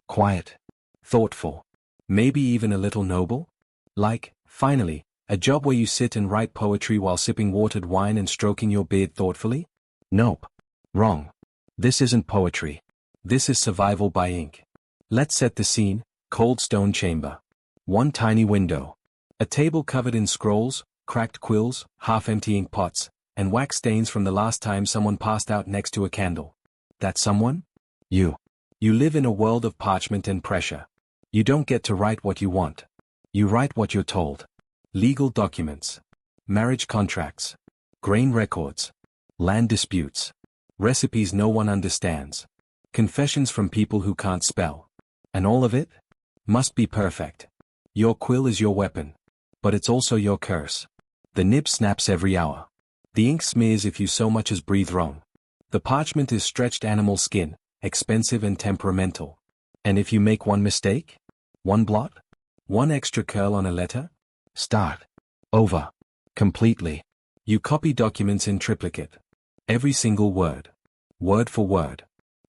Quiet. Thoughtful. Maybe even a little noble? Like, finally, a job where you sit and write poetry while sipping watered wine and stroking your beard thoughtfully? Nope. Wrong. This isn't poetry. This is survival by ink. Let's set the scene. Cold stone chamber. One tiny window. A table covered in scrolls, cracked quills, half-empty ink pots, and wax stains from the last time someone passed out next to a candle. That someone? You. You live in a world of parchment and pressure. You don't get to write what you want. You write what you're told. Legal documents. Marriage contracts. Grain records. Land disputes. Recipes no one understands. Confessions from people who can't spell. And all of it? Must be perfect. Your quill is your weapon. But it's also your curse. The nib snaps every hour. The ink smears if you so much as breathe wrong. The parchment is stretched animal skin, expensive and temperamental. And if you make one mistake? One blot? One extra curl on a letter? Start. Over. Completely. You copy documents in triplicate. Every single word. Word for word.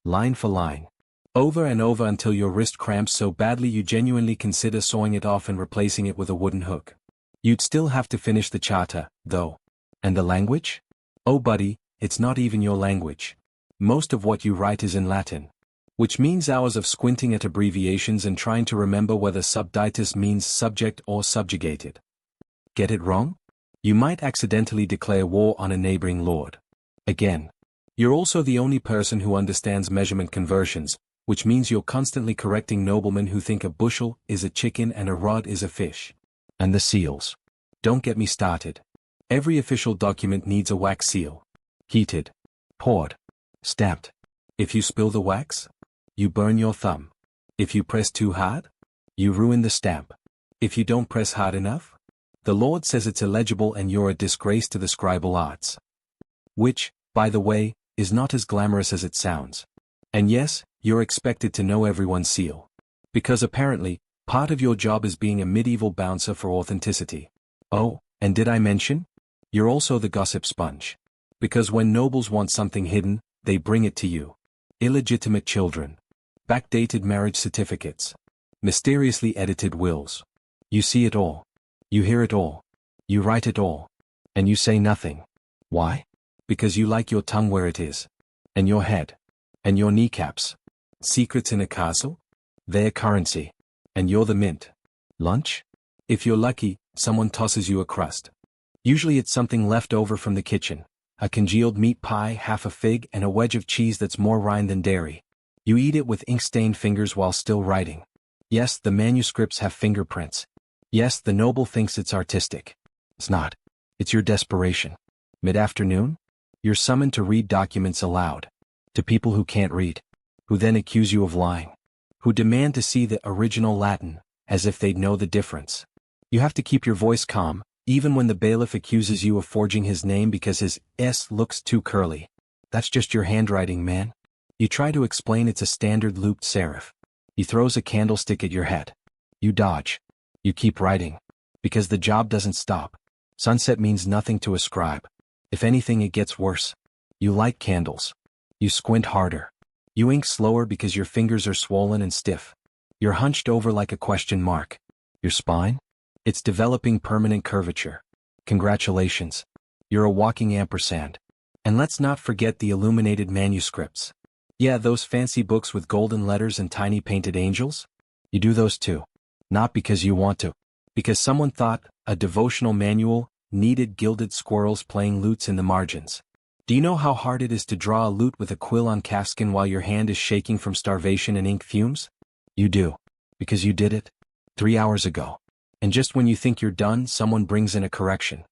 Line for line. Over and over until your wrist cramps so badly you genuinely consider sawing it off and replacing it with a wooden hook. You'd still have to finish the charter, though. And the language? Oh buddy, it's not even your language. Most of what you write is in Latin. Which means hours of squinting at abbreviations and trying to remember whether subditus means subject or subjugated. Get it wrong? You might accidentally declare war on a neighboring lord. Again. You're also the only person who understands measurement conversions, which means you're constantly correcting noblemen who think a bushel is a chicken and a rod is a fish. And the seals. Don't get me started. Every official document needs a wax seal. Heated. Poured. Stamped. If you spill the wax, you burn your thumb. If you press too hard, you ruin the stamp. If you don't press hard enough, the Lord says it's illegible and you're a disgrace to the scribal arts. Which, by the way, is not as glamorous as it sounds. And yes, you're expected to know everyone's seal. Because apparently, part of your job is being a medieval bouncer for authenticity. Oh, and did I mention? You're also the gossip sponge. Because when nobles want something hidden, they bring it to you. Illegitimate children. Backdated marriage certificates. Mysteriously edited wills. You see it all. You hear it all. You write it all. And you say nothing. Why? Because you like your tongue where it is. And your head. And your kneecaps. Secrets in a castle? Their currency. And you're the mint. Lunch? If you're lucky, someone tosses you a crust. Usually it's something left over from the kitchen. A congealed meat pie, half a fig, and a wedge of cheese that's more rind than dairy. You eat it with ink-stained fingers while still writing. Yes, the manuscripts have fingerprints. Yes, the noble thinks it's artistic. It's not. It's your desperation. Mid-afternoon? You're summoned to read documents aloud. To people who can't read. Who then accuse you of lying. Who demand to see the original Latin, as if they'd know the difference. You have to keep your voice calm, even when the bailiff accuses you of forging his name because his S looks too curly. That's just your handwriting, man. You try to explain it's a standard looped serif. He throws a candlestick at your head. You dodge. You keep writing. Because the job doesn't stop. Sunset means nothing to a scribe. If anything, it gets worse. You light candles. You squint harder. You ink slower because your fingers are swollen and stiff. You're hunched over like a question mark. Your spine? It's developing permanent curvature. Congratulations. You're a walking ampersand. And let's not forget the illuminated manuscripts. Yeah, those fancy books with golden letters and tiny painted angels? You do those too. Not because you want to. Because someone thought a devotional manual kneaded gilded squirrels playing lutes in the margins. Do you know how hard it is to draw a lute with a quill on calfskin while your hand is shaking from starvation and ink fumes? You do. Because you did it 3 hours ago. And just when you think you're done, someone brings in a correction.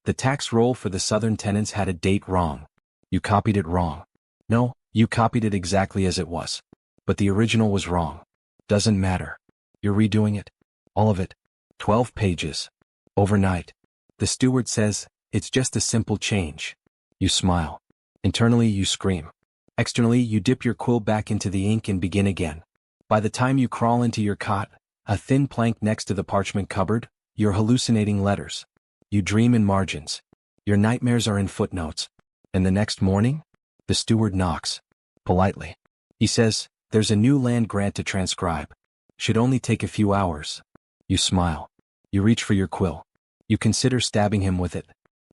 The tax roll for the southern tenants had a date wrong. You copied it wrong. No, you copied it exactly as it was. But the original was wrong. Doesn't matter. You're redoing it. All of it. 12 pages. Overnight. The steward says, it's just a simple change. You smile. Internally you scream. Externally you dip your quill back into the ink and begin again. By the time you crawl into your cot, a thin plank next to the parchment cupboard, you're hallucinating letters. You dream in margins. Your nightmares are in footnotes. And the next morning, the steward knocks. Politely. He says, there's a new land grant to transcribe. Should only take a few hours. You smile. You reach for your quill. You consider stabbing him with it.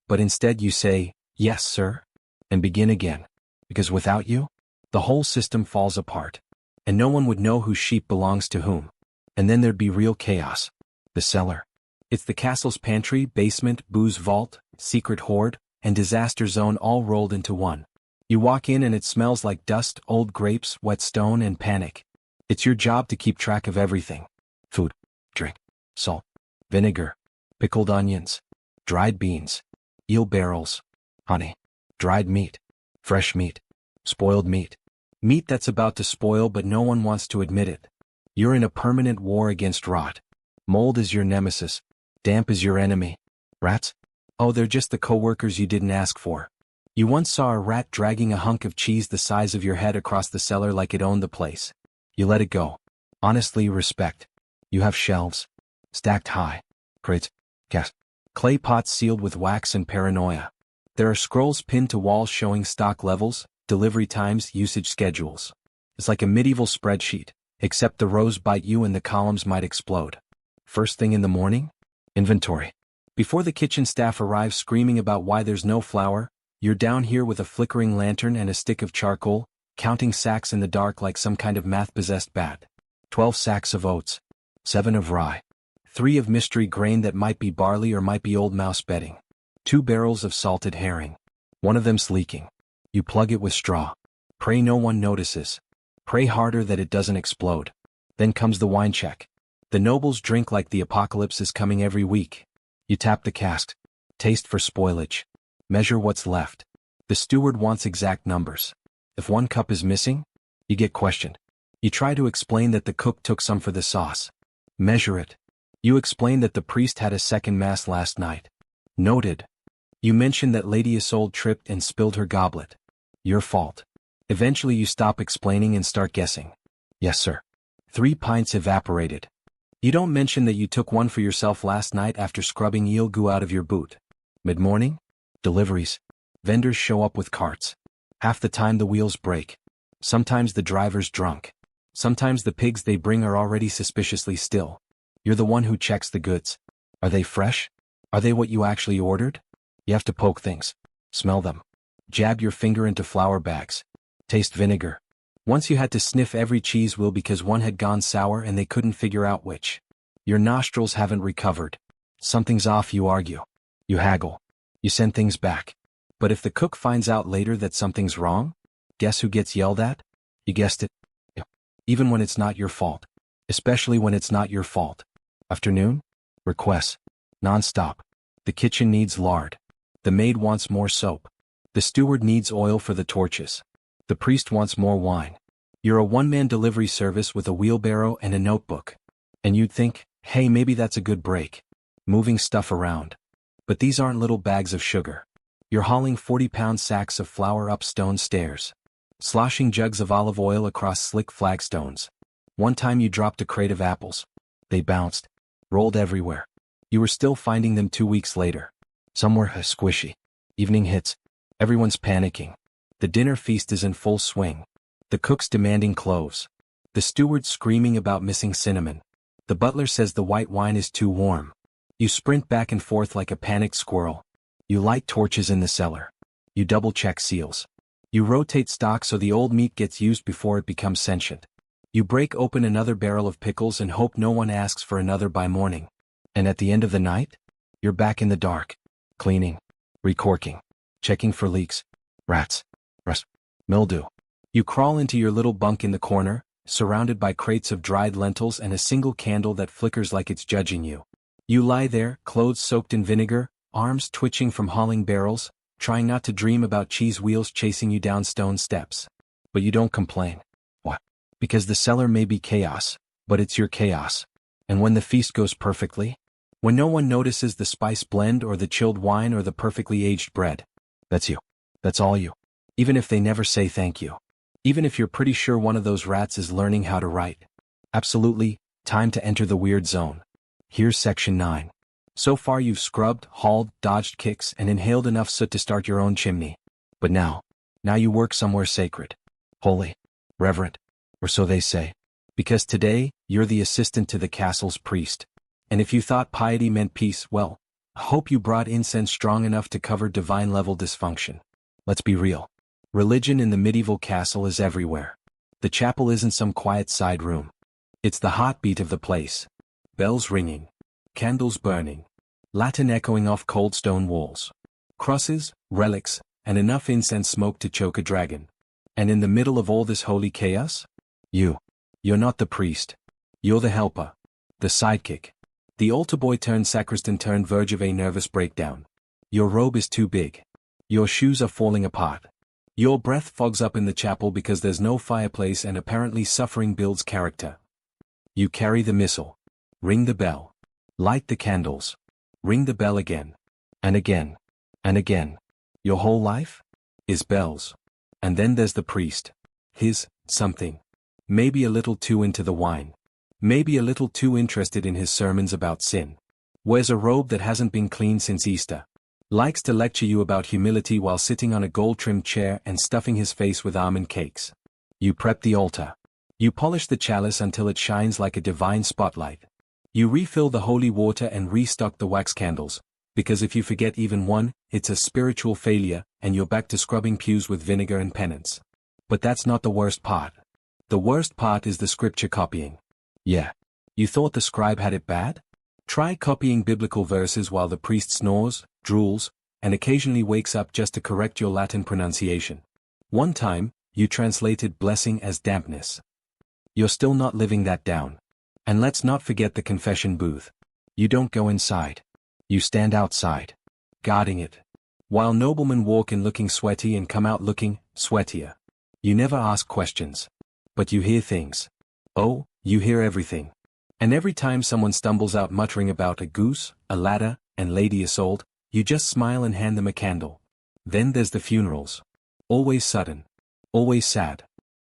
But instead you say, yes, sir, and begin again. Because without you, the whole system falls apart. And no one would know whose sheep belongs to whom. And then there'd be real chaos. The cellar. It's the castle's pantry, basement, booze vault, secret hoard, and disaster zone all rolled into one. You walk in and it smells like dust, old grapes, wet stone, and panic. It's your job to keep track of everything. Food, drink, salt, vinegar, pickled onions, dried beans, eel barrels, honey, dried meat, fresh meat, spoiled meat. Meat that's about to spoil but no one wants to admit it. You're in a permanent war against rot. Mold is your nemesis. Damp is your enemy. Rats? Oh, they're just the co-workers you didn't ask for. You once saw a rat dragging a hunk of cheese the size of your head across the cellar like it owned the place. You let it go. Honestly, respect. You have shelves. Stacked high. Crates. Cast. Clay pots sealed with wax and paranoia. There are scrolls pinned to walls showing stock levels, delivery times, usage schedules. It's like a medieval spreadsheet, except the rows bite you and the columns might explode. First thing in the morning? Inventory. Before the kitchen staff arrives screaming about why there's no flour, you're down here with a flickering lantern and a stick of charcoal, counting sacks in the dark like some kind of math-possessed bat. 12 sacks of oats. 7 of rye. 3 of mystery grain that might be barley or might be old mouse bedding. 2 barrels of salted herring. One of them's leaking. You plug it with straw. Pray no one notices. Pray harder that it doesn't explode. Then comes the wine check. The nobles drink like the apocalypse is coming every week. You tap the cask. Taste for spoilage. Measure what's left. The steward wants exact numbers. If 1 cup is missing, you get questioned. You try to explain that the cook took some for the sauce. Measure it. You explain that the priest had a second mass last night. Noted. You mention that Lady Isolde tripped and spilled her goblet. Your fault. Eventually you stop explaining and start guessing. Yes, sir. 3 pints evaporated. You don't mention that you took one for yourself last night after scrubbing eel goo out of your boot. Mid-morning? Deliveries. Vendors show up with carts. Half the time the wheels break. Sometimes the driver's drunk. Sometimes the pigs they bring are already suspiciously still. You're the one who checks the goods. Are they fresh? Are they what you actually ordered? You have to poke things. Smell them. Jab your finger into flour bags. Taste vinegar. Once you had to sniff every cheese wheel because one had gone sour and they couldn't figure out which. Your nostrils haven't recovered. Something's off, you argue. You haggle. You send things back. But if the cook finds out later that something's wrong, guess who gets yelled at? You guessed it. Even when it's not your fault. Especially when it's not your fault. Afternoon? Requests. Non-stop. The kitchen needs lard. The maid wants more soap. The steward needs oil for the torches. The priest wants more wine. You're a one-man delivery service with a wheelbarrow and a notebook. And you'd think, hey, maybe that's a good break. Moving stuff around. But these aren't little bags of sugar. You're hauling 40-pound sacks of flour up stone stairs. Sloshing jugs of olive oil across slick flagstones. One time you dropped a crate of apples. They bounced. Rolled everywhere. You were still finding them 2 weeks later. Some were squishy. Evening hits. Everyone's panicking. The dinner feast is in full swing. The cook's demanding cloves. The steward screaming about missing cinnamon. The butler says the white wine is too warm. You sprint back and forth like a panicked squirrel. You light torches in the cellar. You double-check seals. You rotate stock so the old meat gets used before it becomes sentient. You break open another barrel of pickles and hope no one asks for another by morning. And at the end of the night, you're back in the dark. cleaning, recorking, checking for leaks, rats, rust, mildew. You crawl into your little bunk in the corner, surrounded by crates of dried lentils and a single candle that flickers like it's judging you. You lie there, clothes soaked in vinegar, arms twitching from hauling barrels, trying not to dream about cheese wheels chasing you down stone steps. But you don't complain. What? Because the cellar may be chaos, but it's your chaos. And when the feast goes perfectly? When no one notices the spice blend or the chilled wine or the perfectly aged bread? That's you. That's all you. Even if they never say thank you. Even if you're pretty sure one of those rats is learning how to write. Absolutely, time to enter the weird zone. Here's section 9. So far you've scrubbed, hauled, dodged kicks, and inhaled enough soot to start your own chimney. But now you work somewhere sacred, holy, reverent, or so they say. Because today, you're the assistant to the castle's priest. And if you thought piety meant peace, well, I hope you brought incense strong enough to cover divine-level dysfunction. Let's be real. Religion in the medieval castle is everywhere. The chapel isn't some quiet side room. It's the heartbeat of the place. Bells ringing. Candles burning. Latin echoing off cold stone walls. Crosses, relics, and enough incense smoke to choke a dragon. And in the middle of all this holy chaos? You're not the priest. You're the helper. The sidekick. The altar boy turned sacristan turned verge of a nervous breakdown. Your robe is too big. Your shoes are falling apart. Your breath fogs up in the chapel because there's no fireplace and apparently suffering builds character. You carry the missal. Ring the bell. Light the candles. Ring the bell again. And again. And again. Your whole life? Is bells. And then there's the priest. His something. Maybe a little too into the wine. Maybe a little too interested in his sermons about sin. Wears a robe that hasn't been cleaned since Easter. Likes to lecture you about humility while sitting on a gold-trimmed chair and stuffing his face with almond cakes. You prep the altar. You polish the chalice until it shines like a divine spotlight. You refill the holy water and restock the wax candles, because if you forget even one, it's a spiritual failure, and you're back to scrubbing pews with vinegar and penance. But that's not the worst part. The worst part is the scripture copying. Yeah. You thought the scribe had it bad? Try copying biblical verses while the priest snores, drools, and occasionally wakes up just to correct your Latin pronunciation. One time, you translated blessing as dampness. You're still not living that down. And let's not forget the confession booth. You don't go inside. You stand outside. Guarding it. While noblemen walk in looking sweaty and come out looking sweatier. You never ask questions. But you hear things. Oh, you hear everything. And every time someone stumbles out muttering about a goose, a ladder, and Lady Isolde, you just smile and hand them a candle. Then there's the funerals. Always sudden. Always sad.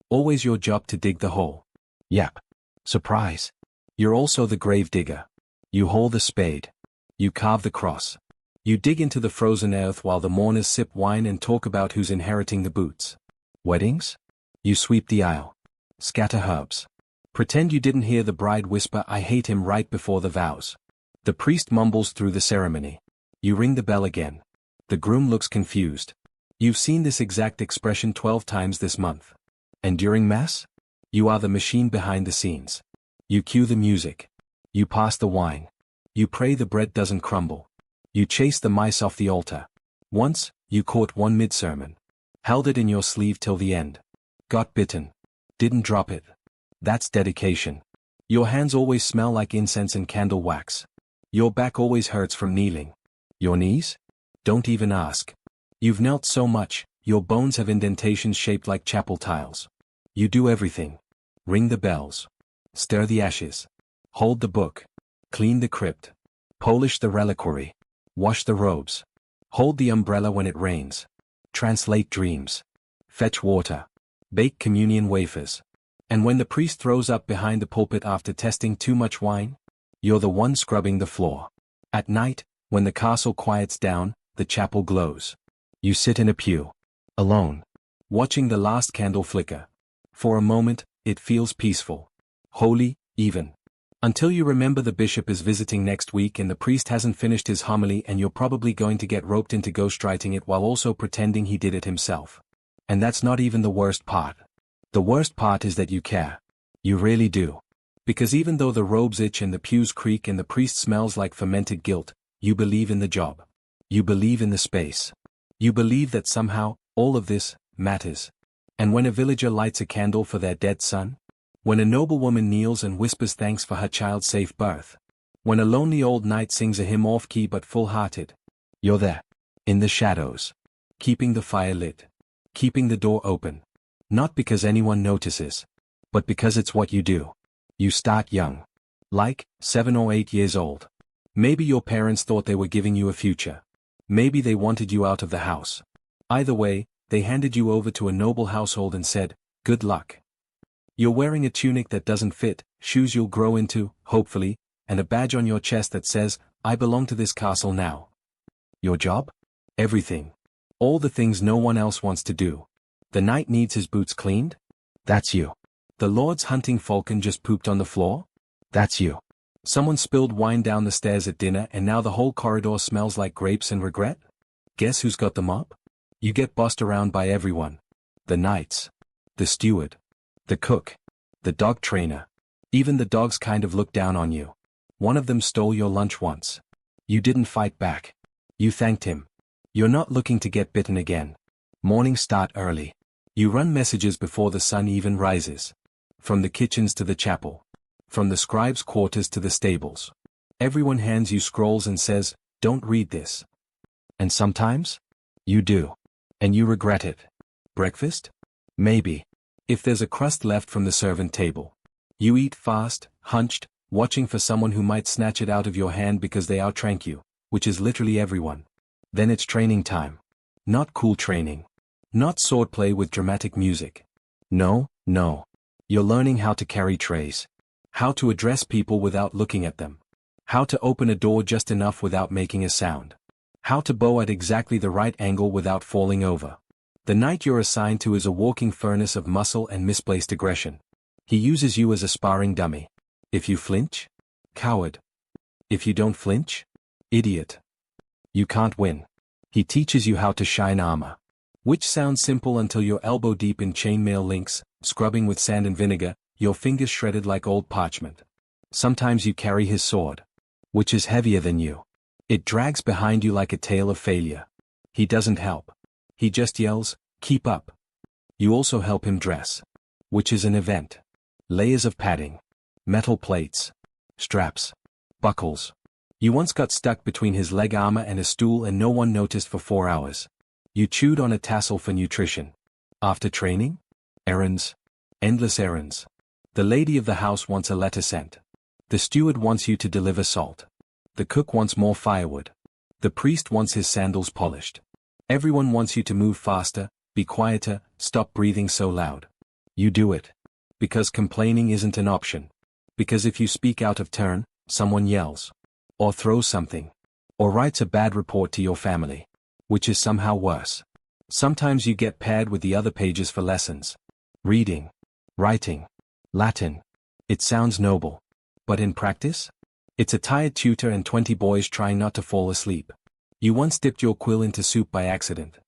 Always your job to dig the hole. Yep. Surprise. You're also the grave digger. You haul the spade. You carve the cross. You dig into the frozen earth while the mourners sip wine and talk about who's inheriting the boots. Weddings? You sweep the aisle. Scatter herbs. Pretend you didn't hear the bride whisper "I hate him" right before the vows. The priest mumbles through the ceremony. You ring the bell again. The groom looks confused. You've seen this exact expression 12 times this month. And during Mass? You are the machine behind the scenes. You cue the music. You pass the wine. You pray the bread doesn't crumble. You chase the mice off the altar. Once, you caught one mid-sermon. Held it in your sleeve till the end. Got bitten. Didn't drop it. That's dedication. Your hands always smell like incense and candle wax. Your back always hurts from kneeling. Your knees? Don't even ask. You've knelt so much, your bones have indentations shaped like chapel tiles. You do everything. Ring the bells. Stir the ashes. Hold the book. Clean the crypt. Polish the reliquary. Wash the robes. Hold the umbrella when it rains. Translate dreams. Fetch water. Bake communion wafers. And when the priest throws up behind the pulpit after testing too much wine, you're the one scrubbing the floor. At night, when the castle quiets down, the chapel glows. You sit in a pew. Alone. Watching the last candle flicker. For a moment, it feels peaceful. Holy, even. Until you remember the bishop is visiting next week and the priest hasn't finished his homily and you're probably going to get roped into ghostwriting it while also pretending he did it himself. And that's not even the worst part. The worst part is that you care. You really do. Because even though the robes itch and the pews creak and the priest smells like fermented guilt, you believe in the job. You believe in the space. You believe that somehow, all of this, matters. And when a villager lights a candle for their dead son? When a noblewoman kneels and whispers thanks for her child's safe birth? When a lonely old knight sings a hymn off-key but full-hearted? You're there. In the shadows. Keeping the fire lit. Keeping the door open. Not because anyone notices. But because it's what you do. You start young. Like, 7 or 8 years old. Maybe your parents thought they were giving you a future. Maybe they wanted you out of the house. Either way, they handed you over to a noble household and said, good luck. You're wearing a tunic that doesn't fit, shoes you'll grow into, hopefully, and a badge on your chest that says, I belong to this castle now. Your job? Everything. All the things no one else wants to do. The knight needs his boots cleaned? That's you. The lord's hunting falcon just pooped on the floor? That's you. Someone spilled wine down the stairs at dinner and now the whole corridor smells like grapes and regret? Guess who's got the mop? You get bossed around by everyone. The knights. The steward. The cook. The dog trainer. Even the dogs kind of look down on you. One of them stole your lunch once. You didn't fight back. You thanked him. You're not looking to get bitten again. Mornings start early. You run messages before the sun even rises. From the kitchens to the chapel. From the scribes' quarters to the stables. Everyone hands you scrolls and says, don't read this. And sometimes? You do. And you regret it. Breakfast? Maybe. If there's a crust left from the servant table. You eat fast, hunched, watching for someone who might snatch it out of your hand because they outrank you, which is literally everyone. Then it's training time. Not cool training. Not swordplay with dramatic music. No. You're learning how to carry trays. How to address people without looking at them. How to open a door just enough without making a sound. How to bow at exactly the right angle without falling over. The knight you're assigned to is a walking furnace of muscle and misplaced aggression. He uses you as a sparring dummy. If you flinch? Coward. If you don't flinch? Idiot. You can't win. He teaches you how to shine armor. Which sounds simple until you're elbow deep in chainmail links, scrubbing with sand and vinegar, your fingers shredded like old parchment. Sometimes you carry his sword. Which is heavier than you. It drags behind you like a tale of failure. He doesn't help. He just yells, keep up. You also help him dress. Which is an event. Layers of padding. Metal plates. Straps. Buckles. You once got stuck between his leg armor and a stool and no one noticed for 4 hours. You chewed on a tassel for nutrition. After training? Errands. Endless errands. The lady of the house wants a letter sent. The steward wants you to deliver salt. The cook wants more firewood. The priest wants his sandals polished. Everyone wants you to move faster, be quieter, stop breathing so loud. You do it. Because complaining isn't an option. Because if you speak out of turn, someone yells. Or throws something. Or writes a bad report to your family. Which is somehow worse. Sometimes you get paired with the other pages for lessons. Reading. Writing. Latin. It sounds noble. But in practice? It's a tired tutor and 20 boys trying not to fall asleep. You once dipped your quill into soup by accident.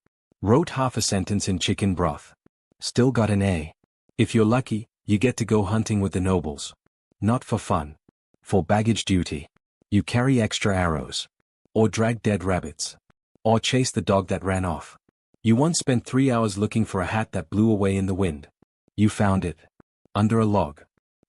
Wrote half a sentence in chicken broth. Still got an A. If you're lucky, you get to go hunting with the nobles. Not for fun. For baggage duty. You carry extra arrows. Or drag dead rabbits. Or chase the dog that ran off. You once spent 3 hours looking for a hat that blew away in the wind. You found it. Under a log.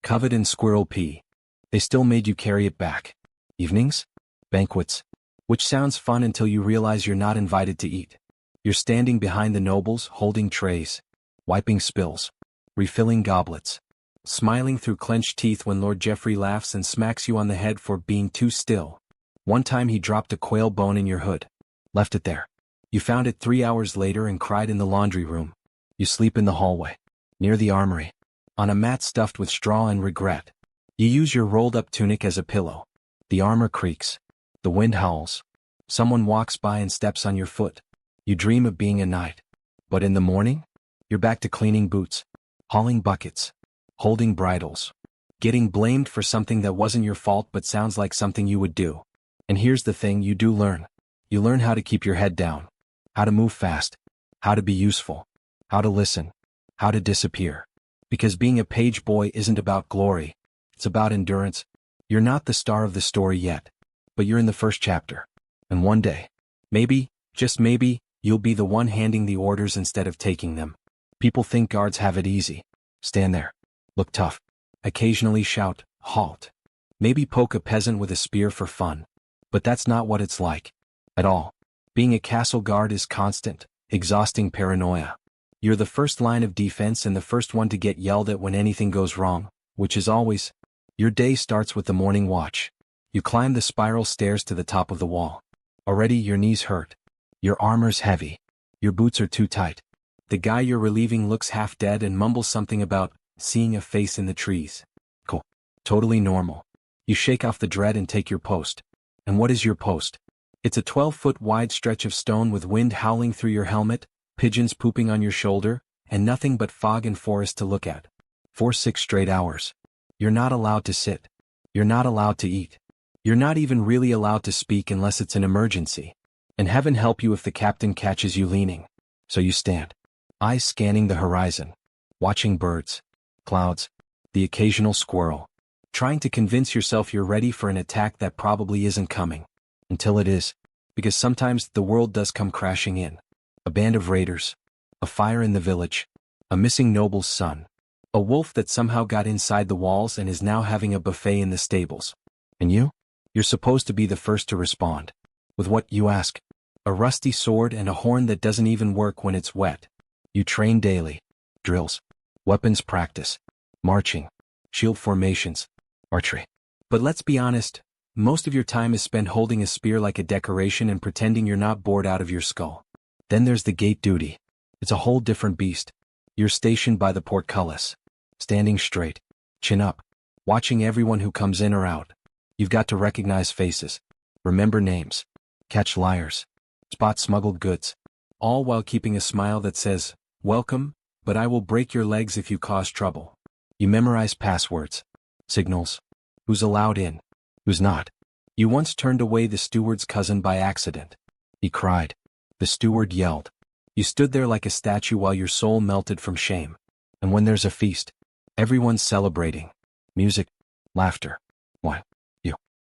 Covered in squirrel pee. They still made you carry it back. Evenings? Banquets. Which sounds fun until you realize you're not invited to eat. You're standing behind the nobles, holding trays. Wiping spills. Refilling goblets. Smiling through clenched teeth when Lord Geoffrey laughs and smacks you on the head for being too still. One time he dropped a quail bone in your hood. Left it there. You found it 3 hours later and cried in the laundry room. You sleep in the hallway. Near the armory. On a mat stuffed with straw and regret. You use your rolled-up tunic as a pillow. The armor creaks. The wind howls. Someone walks by and steps on your foot. You dream of being a knight. But in the morning? You're back to cleaning boots. Hauling buckets. Holding bridles. Getting blamed for something that wasn't your fault but sounds like something you would do. And here's the thing you do learn. You learn how to keep your head down. How to move fast. How to be useful. How to listen. How to disappear. Because being a page boy isn't about glory. It's about endurance. You're not the star of the story yet. But you're in the first chapter. And one day, Maybe, just maybe, you'll be the one handing the orders instead of taking them. People think guards have it easy. Stand there. Look tough. Occasionally shout, halt. Maybe poke a peasant with a spear for fun. But that's not what it's like. At all. Being a castle guard is constant, exhausting paranoia. You're the first line of defense and the first one to get yelled at when anything goes wrong, which is always. Your day starts with the morning watch. You climb the spiral stairs to the top of the wall. Already your knees hurt. Your armor's heavy. Your boots are too tight. The guy you're relieving looks half dead and mumbles something about seeing a face in the trees. Cool. Totally normal. You shake off the dread and take your post. And what is your post? It's a 12-foot wide stretch of stone with wind howling through your helmet, pigeons pooping on your shoulder, and nothing but fog and forest to look at. For 6 straight hours. You're not allowed to sit. You're not allowed to eat. You're not even really allowed to speak unless it's an emergency. And heaven help you if the captain catches you leaning. So you stand. Eyes scanning the horizon. Watching birds. Clouds. The occasional squirrel. Trying to convince yourself you're ready for an attack that probably isn't coming. Until it is. Because sometimes the world does come crashing in. A band of raiders. A fire in the village. A missing noble's son. A wolf that somehow got inside the walls and is now having a buffet in the stables. And you? You're supposed to be the first to respond. With what, you ask? A rusty sword and a horn that doesn't even work when it's wet. You train daily. Drills. Weapons practice. Marching. Shield formations. Archery. But let's be honest, most of your time is spent holding a spear like a decoration and pretending you're not bored out of your skull. Then there's the gate duty. It's a whole different beast. You're stationed by the portcullis. Standing straight. Chin up. Watching everyone who comes in or out. You've got to recognize faces. Remember names. Catch liars. Spot smuggled goods. All while keeping a smile that says, welcome, but I will break your legs if you cause trouble. You memorize passwords. Signals. Who's allowed in? Who's not? You once turned away the steward's cousin by accident. He cried. The steward yelled. You stood there like a statue while your soul melted from shame. And when there's a feast, everyone's celebrating. Music. Laughter. Why?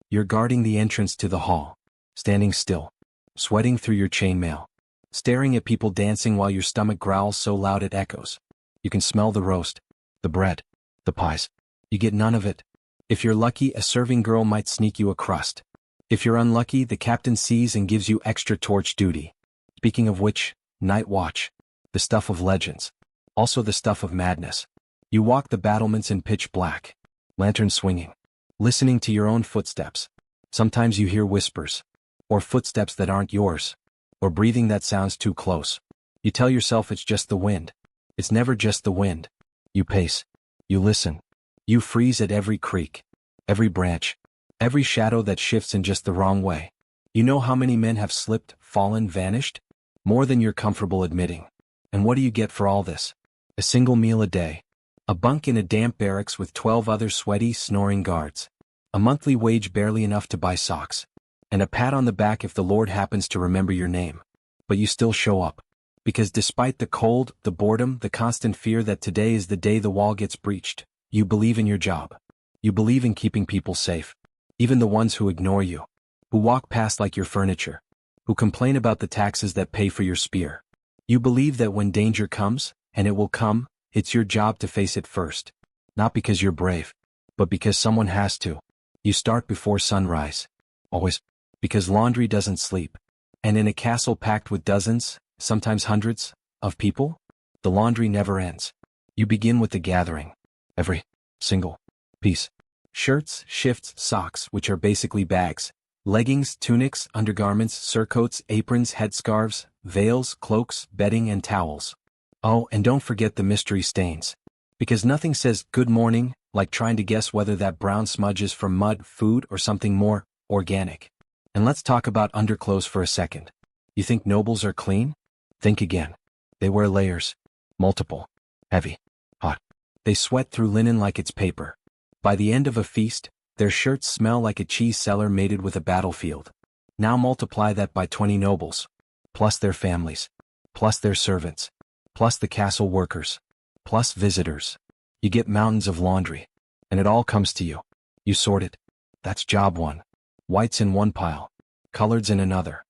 You're guarding the entrance to the hall. Standing still. Sweating through your chainmail. Staring at people dancing while your stomach growls so loud it echoes. You can smell the roast. The bread. The pies. You get none of it. If you're lucky, a serving girl might sneak you a crust. If you're unlucky, the captain sees and gives you extra torch duty. Speaking of which, night watch. The stuff of legends. Also the stuff of madness. You walk the battlements in pitch black. Lantern swinging. Listening to your own footsteps. Sometimes you hear whispers. Or footsteps that aren't yours. Or breathing that sounds too close. You tell yourself it's just the wind. It's never just the wind. You pace. You listen. You freeze at every creak. Every branch. Every shadow that shifts in just the wrong way. You know how many men have slipped, fallen, vanished? More than you're comfortable admitting. And what do you get for all this? A single meal a day. A bunk in a damp barracks with 12 other sweaty, snoring guards. A monthly wage barely enough to buy socks. And a pat on the back if the Lord happens to remember your name. But you still show up. Because despite the cold, the boredom, the constant fear that today is the day the wall gets breached, you believe in your job. You believe in keeping people safe. Even the ones who ignore you. Who walk past like your furniture. Who complain about the taxes that pay for your spear. You believe that when danger comes, and it will come, it's your job to face it first. Not because you're brave, but because someone has to. You start before sunrise. Always. Because laundry doesn't sleep. And in a castle packed with dozens, sometimes hundreds, of people, the laundry never ends. You begin with the gathering. Every single piece. Shirts, shifts, socks, which are basically bags. Leggings, tunics, undergarments, surcoats, aprons, headscarves, veils, cloaks, bedding, and towels. Oh, and don't forget the mystery stains. Because nothing says good morning like trying to guess whether that brown smudge is from mud, food, or something more organic. And let's talk about underclothes for a second. You think nobles are clean? Think again. They wear layers. Multiple. Heavy. Hot. They sweat through linen like it's paper. By the end of a feast, their shirts smell like a cheese cellar mated with a battlefield. Now multiply that by 20 nobles. Plus their families. Plus their servants. Plus the castle workers. Plus visitors. You get mountains of laundry. And it all comes to you. You sort it. That's job one. Whites in one pile. Coloreds in another.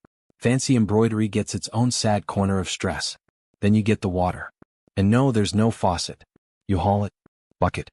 Fancy embroidery gets its own sad corner of stress. Then you get the water. And no, there's no faucet. You haul it. Bucket.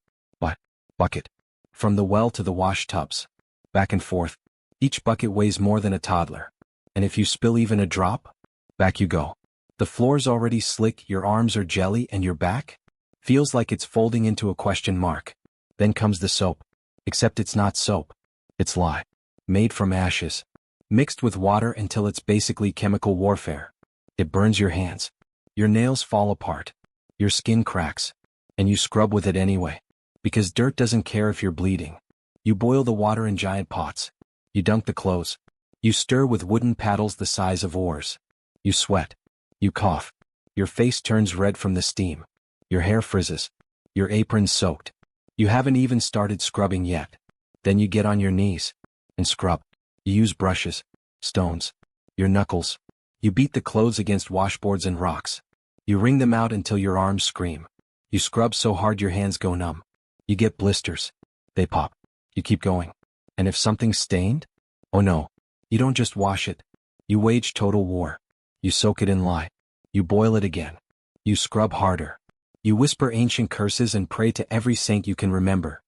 Bucket. From the well to the wash tubs. Back and forth. Each bucket weighs more than a toddler. And if you spill even a drop, back you go. The floor's already slick, your arms are jelly, and your back feels like it's folding into a question mark. Then comes the soap. Except it's not soap. It's lye. Made from ashes. Mixed with water until it's basically chemical warfare. It burns your hands. Your nails fall apart. Your skin cracks. And you scrub with it anyway. Because dirt doesn't care if you're bleeding. You boil the water in giant pots. You dunk the clothes. You stir with wooden paddles the size of oars. You sweat. You cough. Your face turns red from the steam. Your hair frizzes. Your apron's soaked. You haven't even started scrubbing yet. Then you get on your knees and scrub. You use brushes, stones, your knuckles. You beat the clothes against washboards and rocks. You wring them out until your arms scream. You scrub so hard your hands go numb. You get blisters. They pop. You keep going. And if something's stained? Oh no. You don't just wash it. You wage total war. You soak it in lye. You boil it again. You scrub harder. You whisper ancient curses and pray to every saint you can remember.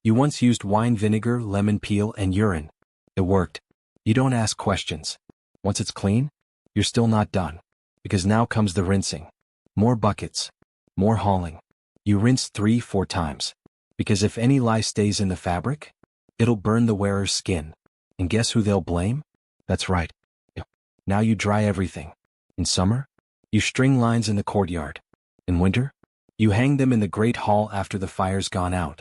You once used wine vinegar, lemon peel, and urine. It worked. You don't ask questions. Once it's clean, you're still not done. Because now comes the rinsing. More buckets. More hauling. You rinse 3-4 times. Because if any lye stays in the fabric, it'll burn the wearer's skin. And guess who they'll blame? That's right. You. Now you dry everything. In summer, you string lines in the courtyard. In winter, you hang them in the great hall after the fire's gone out.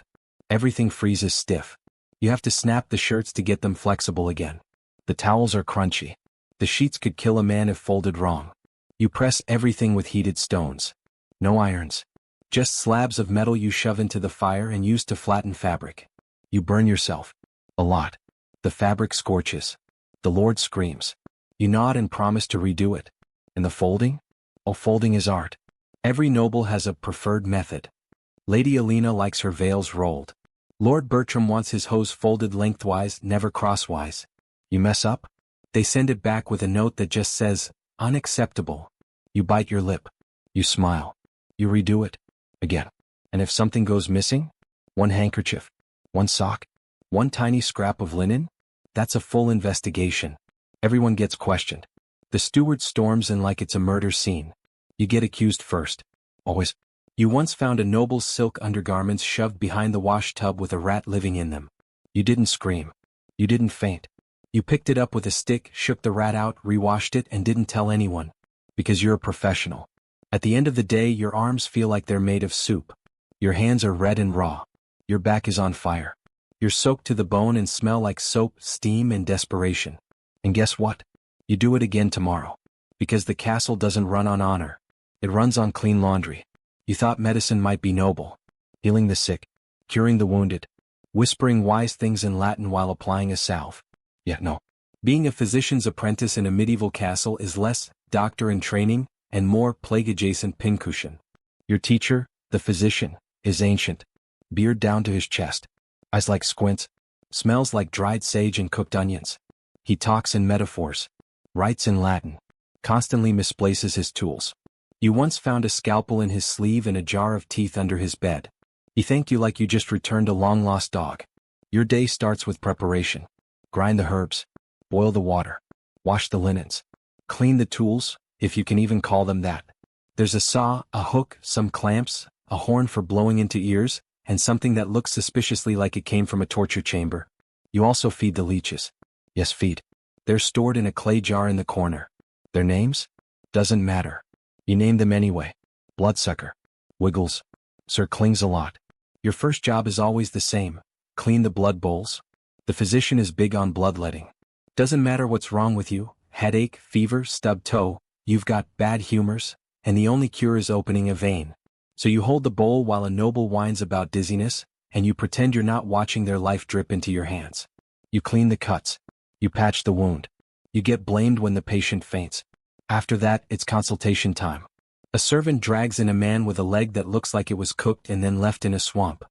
Everything freezes stiff. You have to snap the shirts to get them flexible again. The towels are crunchy. The sheets could kill a man if folded wrong. You press everything with heated stones. No irons. Just slabs of metal you shove into the fire and use to flatten fabric. You burn yourself. A lot. The fabric scorches. The Lord screams. You nod and promise to redo it. And the folding? Oh, folding is art. Every noble has a preferred method. Lady Alina likes her veils rolled. Lord Bertram wants his hose folded lengthwise, never crosswise. You mess up? They send it back with a note that just says, unacceptable. You bite your lip. You smile. You redo it. Again. And if something goes missing? One handkerchief. One sock. One tiny scrap of linen? That's a full investigation. Everyone gets questioned. The steward storms in like it's a murder scene. You get accused first. Always. You once found a noble's silk undergarments shoved behind the wash tub with a rat living in them. You didn't scream. You didn't faint. You picked it up with a stick, shook the rat out, rewashed it, and didn't tell anyone. Because you're a professional. At the end of the day, your arms feel like they're made of soup. Your hands are red and raw. Your back is on fire. You're soaked to the bone and smell like soap, steam, and desperation. And guess what? You do it again tomorrow. Because the castle doesn't run on honor. It runs on clean laundry. You thought medicine might be noble. Healing the sick. Curing the wounded. Whispering wise things in Latin while applying a salve. Yet no. Being a physician's apprentice in a medieval castle is less doctor in training and more plague-adjacent pincushion. Your teacher, the physician, is ancient. Beard down to his chest. Eyes like squints. Smells like dried sage and cooked onions. He talks in metaphors. Writes in Latin. Constantly misplaces his tools. You once found a scalpel in his sleeve and a jar of teeth under his bed. He thanked you like you just returned a long-lost dog. Your day starts with preparation. Grind the herbs. Boil the water. Wash the linens. Clean the tools, if you can even call them that. There's a saw, a hook, some clamps, a horn for blowing into ears, and something that looks suspiciously like it came from a torture chamber. You also feed the leeches. Yes, feed. They're stored in a clay jar in the corner. Their names? Doesn't matter. You name them anyway. Bloodsucker. Wiggles. Sir Clings-a-lot. Your first job is always the same. Clean the blood bowls. The physician is big on bloodletting. Doesn't matter what's wrong with you, headache, fever, stubbed toe, you've got bad humors, and the only cure is opening a vein. So you hold the bowl while a noble whines about dizziness, and you pretend you're not watching their life drip into your hands. You clean the cuts. You patch the wound. You get blamed when the patient faints. After that, it's consultation time. A servant drags in a man with a leg that looks like it was cooked and then left in a swamp.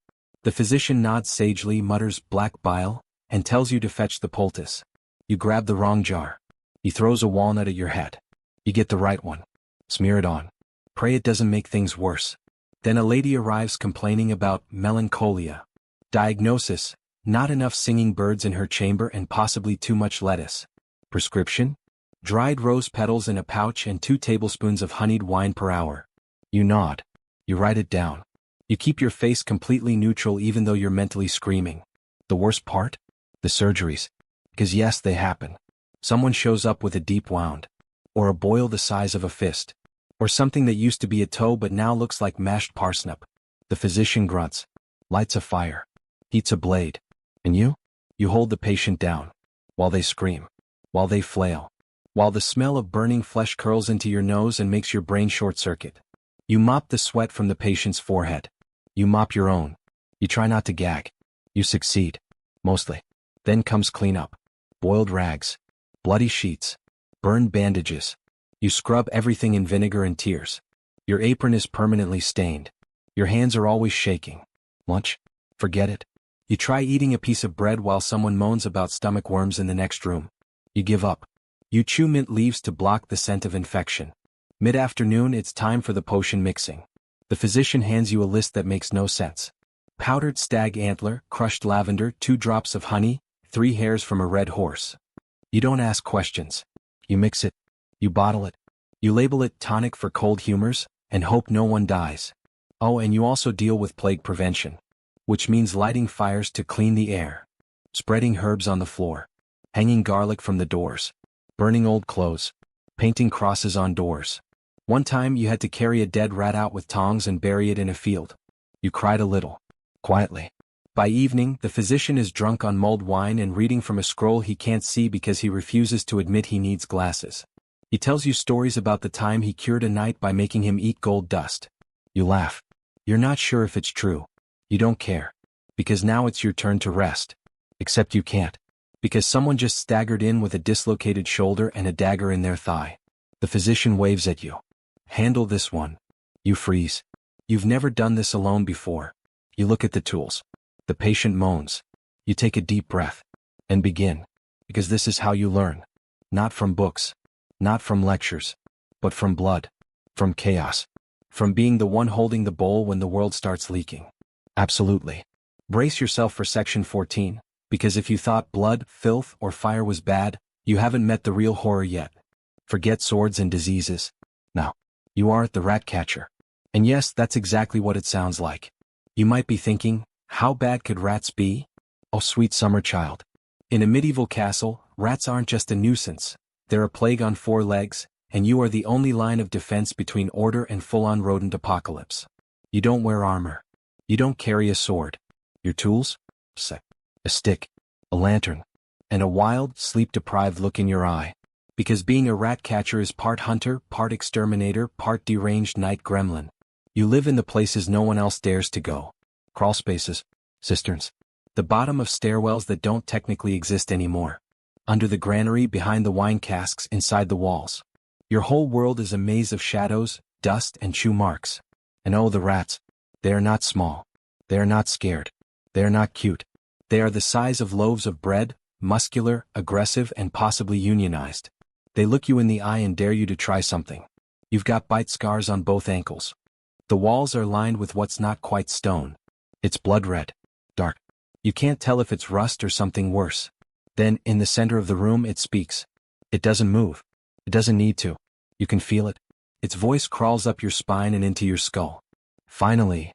The physician nods sagely, mutters black bile, and tells you to fetch the poultice. You grab the wrong jar. He throws a walnut at your head. You get the right one. Smear it on. Pray it doesn't make things worse. Then a lady arrives complaining about melancholia. Diagnosis: not enough singing birds in her chamber and possibly too much lettuce. Prescription: dried rose petals in a pouch and 2 tablespoons of honeyed wine per hour. You nod. You write it down. You keep your face completely neutral even though you're mentally screaming. The worst part? The surgeries. Because yes, they happen. Someone shows up with a deep wound. Or a boil the size of a fist. Or something that used to be a toe but now looks like mashed parsnip. The physician grunts. Lights a fire. Heats a blade. And you? You hold the patient down. While they scream. While they flail. While the smell of burning flesh curls into your nose and makes your brain short-circuit. You mop the sweat from the patient's forehead. You mop your own. You try not to gag. You succeed. Mostly. Then comes cleanup. Boiled rags. Bloody sheets. Burned bandages. You scrub everything in vinegar and tears. Your apron is permanently stained. Your hands are always shaking. Lunch? Forget it. You try eating a piece of bread while someone moans about stomach worms in the next room. You give up. You chew mint leaves to block the scent of infection. Mid-afternoon, it's time for the potion mixing. The physician hands you a list that makes no sense. Powdered stag antler, crushed lavender, 2 drops of honey, 3 hairs from a red horse. You don't ask questions. You mix it. You bottle it. You label it tonic for cold humors, and hope no one dies. Oh, and you also deal with plague prevention. Which means lighting fires to clean the air. Spreading herbs on the floor. Hanging garlic from the doors. Burning old clothes. Painting crosses on doors. One time you had to carry a dead rat out with tongs and bury it in a field. You cried a little. Quietly. By evening, the physician is drunk on mulled wine and reading from a scroll he can't see because he refuses to admit he needs glasses. He tells you stories about the time he cured a knight by making him eat gold dust. You laugh. You're not sure if it's true. You don't care. Because now it's your turn to rest. Except you can't. Because someone just staggered in with a dislocated shoulder and a dagger in their thigh. The physician waves at you. Handle this one. You freeze. You've never done this alone before. You look at the tools. The patient moans. You take a deep breath. And begin. Because this is how you learn. Not from books. Not from lectures. But from blood. From chaos. From being the one holding the bowl when the world starts leaking. Absolutely. Brace yourself for section 14, because if you thought blood, filth, or fire was bad, you haven't met the real horror yet. Forget swords and diseases. Now, you are the rat catcher. And yes, that's exactly what it sounds like. You might be thinking, how bad could rats be? Oh, sweet summer child. In a medieval castle, rats aren't just a nuisance. They're a plague on 4 legs, and you are the only line of defense between order and full-on rodent apocalypse. You don't wear armor. You don't carry a sword. Your tools? A stick, a lantern, and a wild, sleep-deprived look in your eye. Because being a rat catcher is part hunter, part exterminator, part deranged night gremlin. You live in the places no one else dares to go. Crawl spaces, cisterns, the bottom of stairwells that don't technically exist anymore. Under the granary, behind the wine casks, inside the walls. Your whole world is a maze of shadows, dust, and chew marks. And oh, the rats. They are not small. They are not scared. They are not cute. They are the size of loaves of bread, muscular, aggressive, and possibly unionized. They look you in the eye and dare you to try something. You've got bite scars on both ankles. The walls are lined with what's not quite stone. It's blood red. Dark. You can't tell if it's rust or something worse. Then, in the center of the room, it speaks. It doesn't move. It doesn't need to. You can feel it. Its voice crawls up your spine and into your skull. Finally.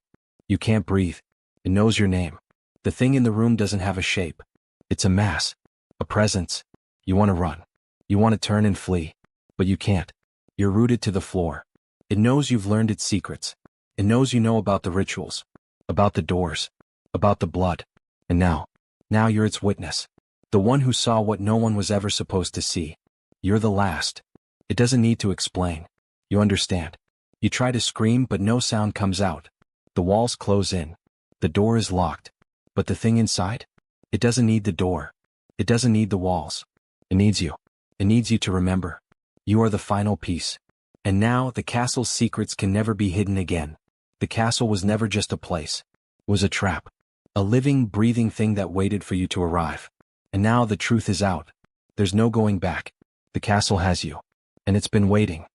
You can't breathe. It knows your name. The thing in the room doesn't have a shape. It's a mass. A presence. You want to run. You want to turn and flee. But you can't. You're rooted to the floor. It knows you've learned its secrets. It knows you know about the rituals. About the doors. About the blood. And now you're its witness. The one who saw what no one was ever supposed to see. You're the last. It doesn't need to explain. You understand. You try to scream but no sound comes out. The walls close in. The door is locked. But the thing inside? It doesn't need the door. It doesn't need the walls. It needs you. It needs you to remember. You are the final piece. And now the castle's secrets can never be hidden again. The castle was never just a place. It was a trap. A living, breathing thing that waited for you to arrive. And now the truth is out. There's no going back. The castle has you. And it's been waiting.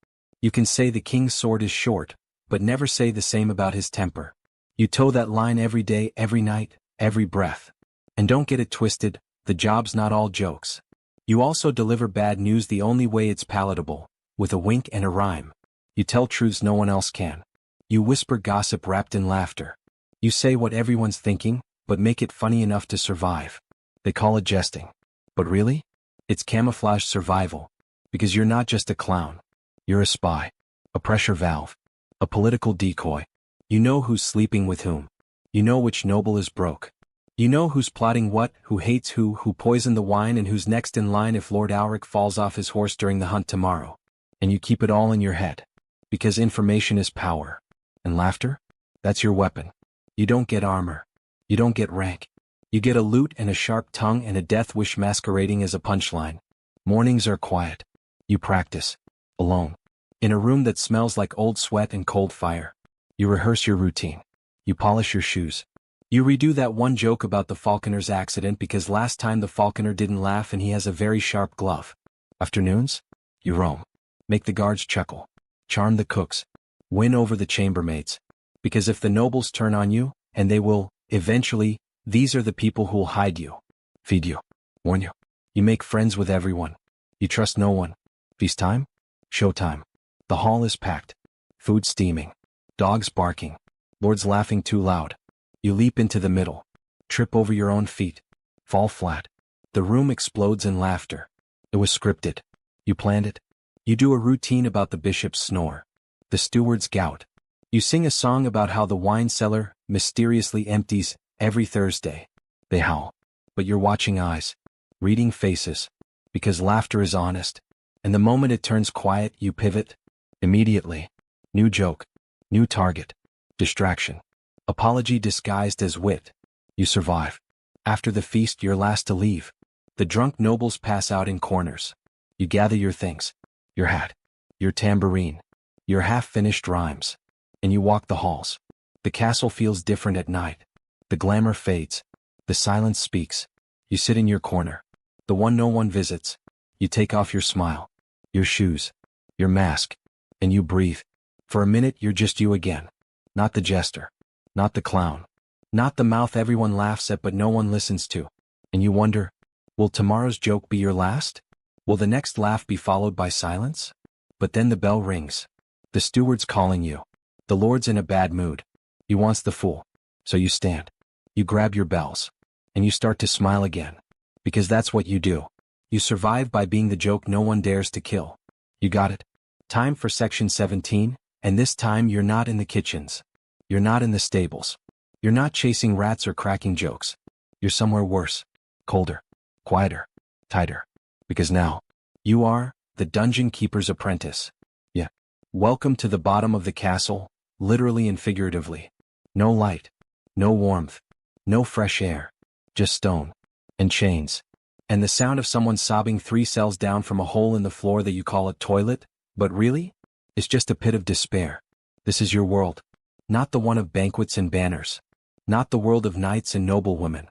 You can say the king's sword is short, but never say the same about his temper. You toe that line every day, every night, every breath. And don't get it twisted, the job's not all jokes. You also deliver bad news the only way it's palatable, with a wink and a rhyme. You tell truths no one else can. You whisper gossip wrapped in laughter. You say what everyone's thinking, but make it funny enough to survive. They call it jesting. But really? It's camouflage survival. Because you're not just a clown. You're a spy. A pressure valve. A political decoy. You know who's sleeping with whom. You know which noble is broke. You know who's plotting what, who hates who poisoned the wine, and who's next in line if Lord Alric falls off his horse during the hunt tomorrow. And you keep it all in your head. Because information is power. And laughter? That's your weapon. You don't get armor. You don't get rank. You get a lute and a sharp tongue and a death wish masquerading as a punchline. Mornings are quiet. You practice. Alone. In a room that smells like old sweat and cold fire. You rehearse your routine. You polish your shoes. You redo that one joke about the falconer's accident because last time the falconer didn't laugh and he has a very sharp glove. Afternoons? You roam. Make the guards chuckle. Charm the cooks. Win over the chambermaids. Because if the nobles turn on you, and they will, eventually, these are the people who'll hide you. Feed you. Warn you. You make friends with everyone. You trust no one. Feast time? Showtime. The hall is packed. Food steaming. Dogs barking. Lords laughing too loud. You leap into the middle. Trip over your own feet. Fall flat. The room explodes in laughter. It was scripted. You planned it. You do a routine about the bishop's snore. The steward's gout. You sing a song about how the wine cellar mysteriously empties every Thursday. They howl. But you're watching eyes. Reading faces. Because laughter is honest. And the moment it turns quiet, you pivot. Immediately. New joke. New target. Distraction. Apology disguised as wit. You survive. After the feast, you're last to leave. The drunk nobles pass out in corners. You gather your things. Your hat. Your tambourine. Your half-finished rhymes. And you walk the halls. The castle feels different at night. The glamour fades. The silence speaks. You sit in your corner. The one no one visits. You take off your smile. Your shoes. Your mask. And you breathe. For a minute you're just you again. Not the jester. Not the clown. Not the mouth everyone laughs at but no one listens to. And you wonder, will tomorrow's joke be your last? Will the next laugh be followed by silence? But then the bell rings. The steward's calling you. The lord's in a bad mood. He wants the fool. So you stand. You grab your bells. And you start to smile again. Because that's what you do. You survive by being the joke no one dares to kill. You got it? Time for section 17, and this time you're not in the kitchens. You're not in the stables. You're not chasing rats or cracking jokes. You're somewhere worse. Colder. Quieter. Tighter. Because now, you are the dungeon keeper's apprentice. Yeah. Welcome to the bottom of the castle, literally and figuratively. No light. No warmth. No fresh air. Just stone. And chains. And the sound of someone sobbing 3 cells down from a hole in the floor that you call a toilet, but really? It's just a pit of despair. This is your world. Not the one of banquets and banners. Not the world of knights and noblewomen.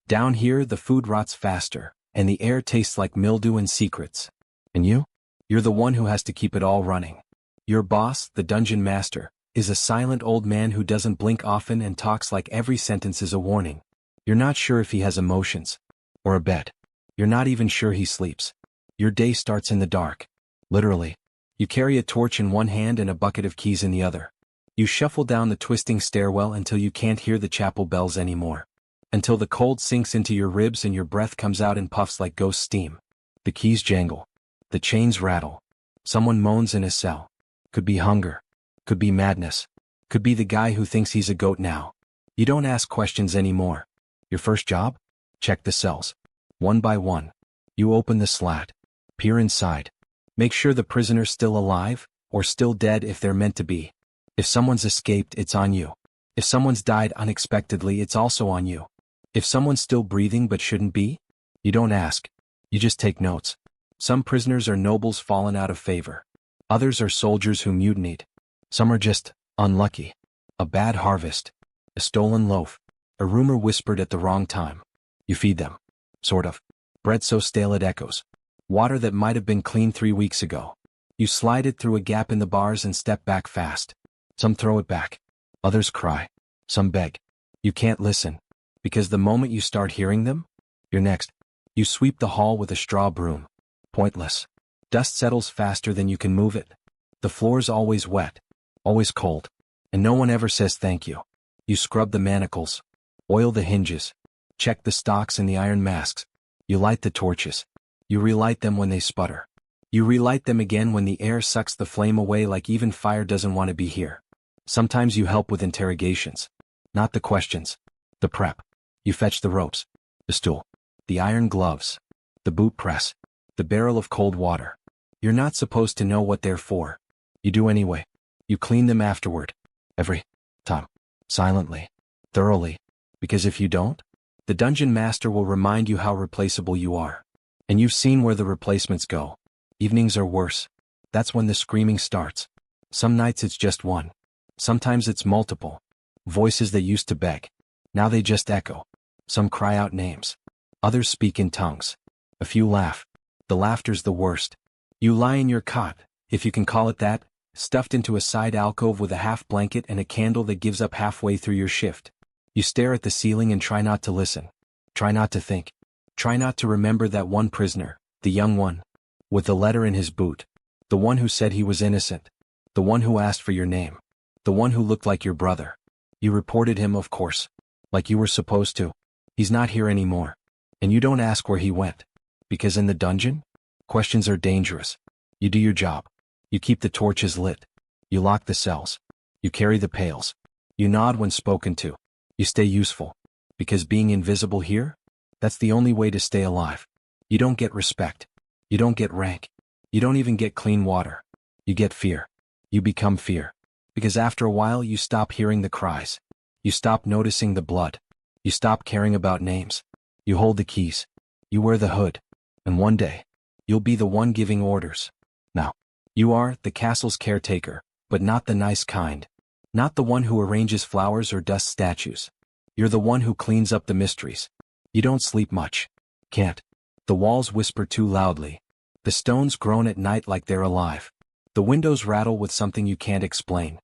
Down here the food rots faster, and the air tastes like mildew and secrets. And you? You're the one who has to keep it all running. Your boss, the dungeon master, is a silent old man who doesn't blink often and talks like every sentence is a warning. You're not sure if he has emotions. Or a bed. You're not even sure he sleeps. Your day starts in the dark. Literally. You carry a torch in one hand and a bucket of keys in the other. You shuffle down the twisting stairwell until you can't hear the chapel bells anymore. Until the cold sinks into your ribs and your breath comes out in puffs like ghost steam. The keys jangle. The chains rattle. Someone moans in a cell. Could be hunger. Could be madness. Could be the guy who thinks he's a goat now. You don't ask questions anymore. Your first job? Check the cells. One by one. You open the slat. Peer inside. Make sure the prisoner's still alive, or still dead if they're meant to be. If someone's escaped, it's on you. If someone's died unexpectedly, it's also on you. If someone's still breathing but shouldn't be, you don't ask. You just take notes. Some prisoners are nobles fallen out of favor. Others are soldiers who mutinied. Some are just unlucky. A bad harvest. A stolen loaf. A rumor whispered at the wrong time. You feed them. Sort of. Bread so stale it echoes. Water that might have been clean 3 weeks ago. You slide it through a gap in the bars and step back fast. Some throw it back. Others cry. Some beg. You can't listen. Because the moment you start hearing them, you're next. You sweep the hall with a straw broom. Pointless. Dust settles faster than you can move it. The floor's always wet. Always cold. And no one ever says thank you. You scrub the manacles. Oil the hinges. Check the stocks and the iron masks. You light the torches. You relight them when they sputter. You relight them again when the air sucks the flame away like even fire doesn't want to be here. Sometimes you help with interrogations. Not the questions. The prep. You fetch the ropes. The stool. The iron gloves. The boot press. The barrel of cold water. You're not supposed to know what they're for. You do anyway. You clean them afterward. Every time. Silently. Thoroughly. Because if you don't, the dungeon master will remind you how replaceable you are. And you've seen where the replacements go. Evenings are worse. That's when the screaming starts. Some nights it's just one. Sometimes it's multiple. Voices that used to beg. Now they just echo. Some cry out names. Others speak in tongues. A few laugh. The laughter's the worst. You lie in your cot, if you can call it that, stuffed into a side alcove with a half blanket and a candle that gives up halfway through your shift. You stare at the ceiling and try not to listen. Try not to think. Try not to remember that one prisoner, the young one, with the letter in his boot. The one who said he was innocent. The one who asked for your name. The one who looked like your brother. You reported him, of course. Like you were supposed to. He's not here anymore. And you don't ask where he went. Because in the dungeon, questions are dangerous. You do your job. You keep the torches lit. You lock the cells. You carry the pails. You nod when spoken to. You stay useful. Because being invisible here? That's the only way to stay alive. You don't get respect. You don't get rank. You don't even get clean water. You get fear. You become fear. Because after a while you stop hearing the cries. You stop noticing the blood. You stop caring about names. You hold the keys. You wear the hood. And one day, you'll be the one giving orders. Now, you are the castle's caretaker, but not the nice kind. Not the one who arranges flowers or dusts statues. You're the one who cleans up the mysteries. You don't sleep much. Can't. The walls whisper too loudly. The stones groan at night like they're alive. The windows rattle with something you can't explain.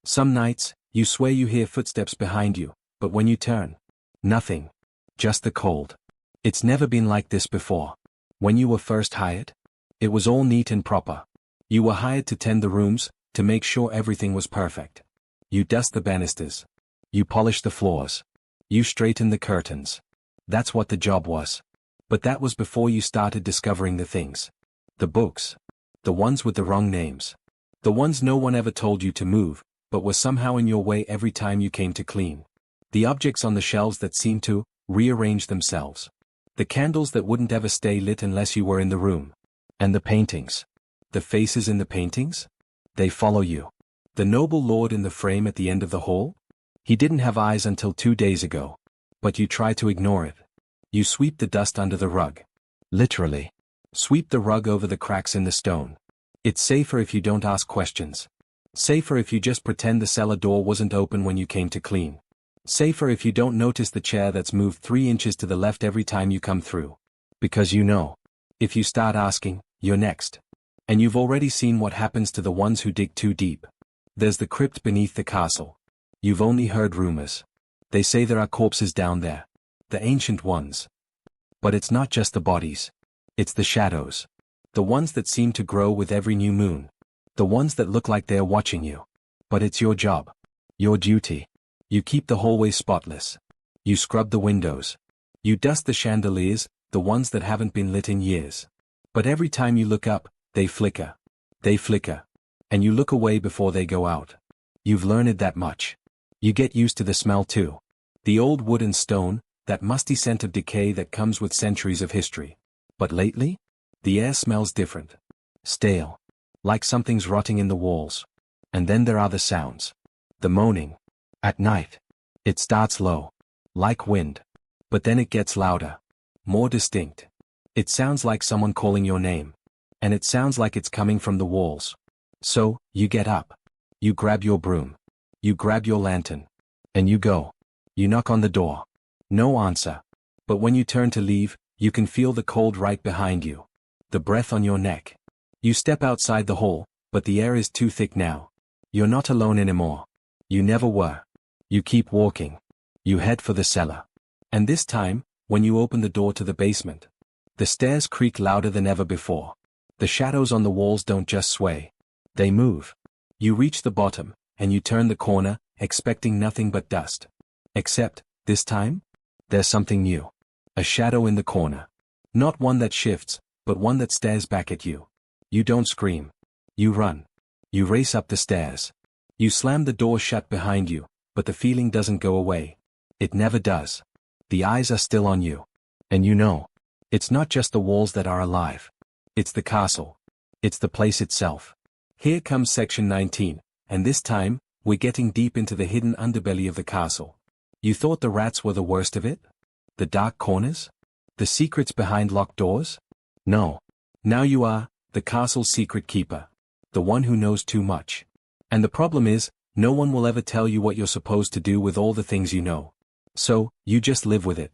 Some nights, you swear you hear footsteps behind you, but when you turn, nothing. Just the cold. It's never been like this before. When you were first hired, it was all neat and proper. You were hired to tend the rooms, to make sure everything was perfect. You dust the banisters. You polish the floors. You straighten the curtains. That's what the job was. But that was before you started discovering the things. The books. The ones with the wrong names. The ones no one ever told you to move, but were somehow in your way every time you came to clean. The objects on the shelves that seemed to rearrange themselves. The candles that wouldn't ever stay lit unless you were in the room. And the paintings. The faces in the paintings? They follow you. The noble lord in the frame at the end of the hall? He didn't have eyes until 2 days ago. But you try to ignore it. You sweep the dust under the rug. Literally. Sweep the rug over the cracks in the stone. It's safer if you don't ask questions. Safer if you just pretend the cellar door wasn't open when you came to clean. Safer if you don't notice the chair that's moved 3 inches to the left every time you come through. Because you know. If you start asking, you're next. And you've already seen what happens to the ones who dig too deep. There's the crypt beneath the castle. You've only heard rumors. They say there are corpses down there. The ancient ones. But it's not just the bodies. It's the shadows. The ones that seem to grow with every new moon. The ones that look like they're watching you. But it's your job. Your duty. You keep the hallway spotless. You scrub the windows. You dust the chandeliers, the ones that haven't been lit in years. But every time you look up, they flicker. They flicker. And you look away before they go out. You've learned that much. You get used to the smell too. The old wood and stone, that musty scent of decay that comes with centuries of history. But lately? The air smells different. Stale. Like something's rotting in the walls. And then there are the sounds. The moaning. At night. It starts low. Like wind. But then it gets louder. More distinct. It sounds like someone calling your name. And it sounds like it's coming from the walls. So, you get up. You grab your broom. You grab your lantern. And you go. You knock on the door. No answer. But when you turn to leave, you can feel the cold right behind you. the breath on your neck. You step outside the hall, but the air is too thick now. You're not alone anymore. You never were. You keep walking. You head for the cellar. And this time, when you open the door to the basement, the stairs creak louder than ever before. The shadows on the walls don't just sway. They move. You reach the bottom, and you turn the corner, expecting nothing but dust. Except, this time, there's something new. A shadow in the corner. Not one that shifts, but one that stares back at you. You don't scream. You run. You race up the stairs. You slam the door shut behind you, but the feeling doesn't go away. It never does. The eyes are still on you. And you know, it's not just the walls that are alive. It's the castle. It's the place itself. Here comes section 19, and this time, we're getting deep into the hidden underbelly of the castle. You thought the rats were the worst of it? The dark corners? The secrets behind locked doors? No. Now you are, the castle's secret keeper. The one who knows too much. And the problem is, no one will ever tell you what you're supposed to do with all the things you know. So, you just live with it.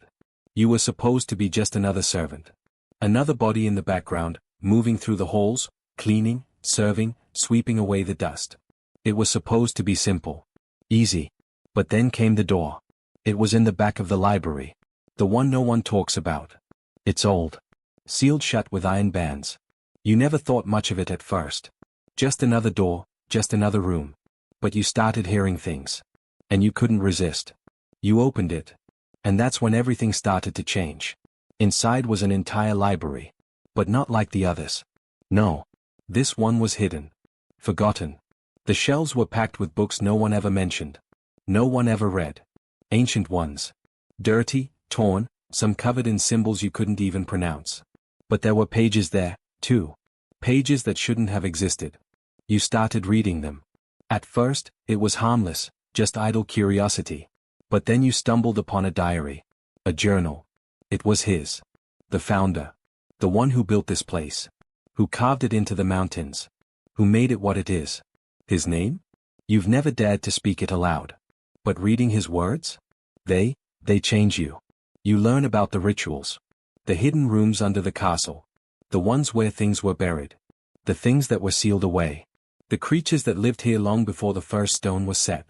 You were supposed to be just another servant. Another body in the background, moving through the halls, cleaning, serving, sweeping away the dust. It was supposed to be simple. Easy. But then came the door. It was in the back of the library. The one no one talks about. It's old. Sealed shut with iron bands. You never thought much of it at first. Just another door, just another room. But you started hearing things. And you couldn't resist. You opened it. And that's when everything started to change. Inside was an entire library. But not like the others. No. This one was hidden. Forgotten. The shelves were packed with books no one ever mentioned. No one ever read. Ancient ones. Dirty, torn, some covered in symbols you couldn't even pronounce. But there were pages there, too. Pages that shouldn't have existed. You started reading them. At first, it was harmless, just idle curiosity. But then you stumbled upon a diary. A journal. It was his. The founder. The one who built this place. Who carved it into the mountains. Who made it what it is. His name? You've never dared to speak it aloud. But reading his words? They change you. You learn about the rituals. The hidden rooms under the castle. The ones where things were buried. The things that were sealed away. The creatures that lived here long before the first stone was set.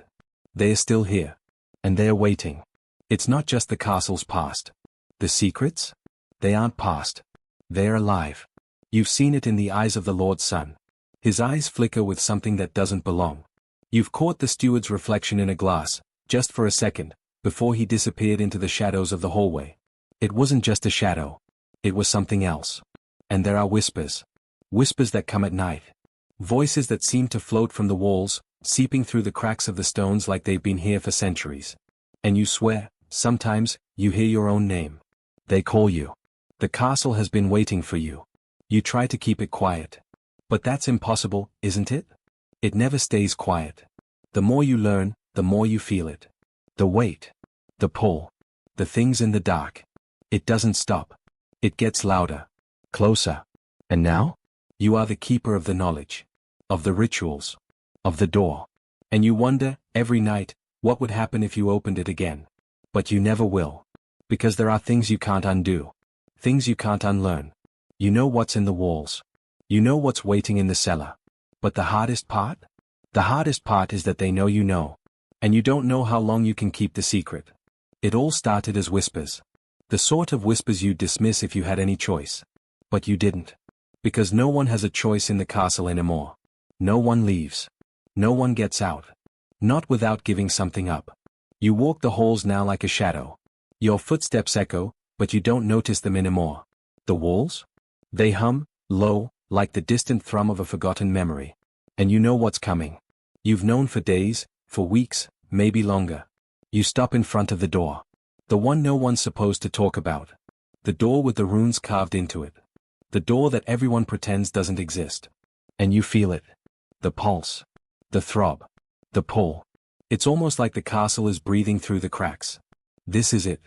They are still here. And they're waiting. It's not just the castle's past. The secrets? They aren't past. They're alive. You've seen it in the eyes of the Lord's Son. His eyes flicker with something that doesn't belong. You've caught the steward's reflection in a glass, just for a second, before he disappeared into the shadows of the hallway. It wasn't just a shadow. It was something else. And there are whispers. Whispers that come at night. Voices that seem to float from the walls, seeping through the cracks of the stones like they've been here for centuries. And you swear, sometimes, you hear your own name. They call you. The castle has been waiting for you. You try to keep it quiet. But that's impossible, isn't it? It never stays quiet. The more you learn, the more you feel it. The weight. The pull. The things in the dark. It doesn't stop. It gets louder. Closer. And now? You are the keeper of the knowledge. Of the rituals. Of the door. And you wonder, every night, what would happen if you opened it again. But you never will. Because there are things you can't undo. Things you can't unlearn. You know what's in the walls. You know what's waiting in the cellar. But the hardest part? The hardest part is that they know you know. And you don't know how long you can keep the secret. It all started as whispers. The sort of whispers you'd dismiss if you had any choice. But you didn't. Because no one has a choice in the castle anymore. No one leaves. No one gets out. Not without giving something up. You walk the halls now like a shadow. Your footsteps echo, but you don't notice them anymore. The walls? They hum, low, like the distant thrum of a forgotten memory. And you know what's coming. You've known for days, for weeks, maybe longer. You stop in front of the door. The one no one's supposed to talk about. The door with the runes carved into it. The door that everyone pretends doesn't exist. And you feel it. The pulse. The throb. The pull. It's almost like the castle is breathing through the cracks. This is it.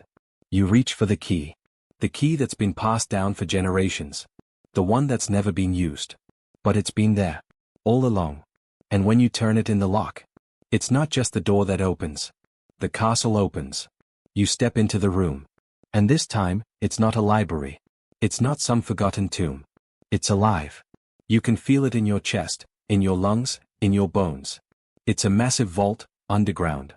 You reach for the key. The key that's been passed down for generations. The one that's never been used. But it's been there. All along. And when you turn it in the lock, it's not just the door that opens. The castle opens. You step into the room. And this time, it's not a library. It's not some forgotten tomb. It's alive. You can feel it in your chest, in your lungs, in your bones. It's a massive vault, underground.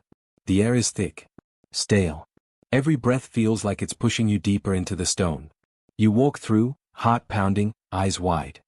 The air is thick. Stale. Every breath feels like it's pushing you deeper into the stone. You walk through, heart pounding, eyes wide.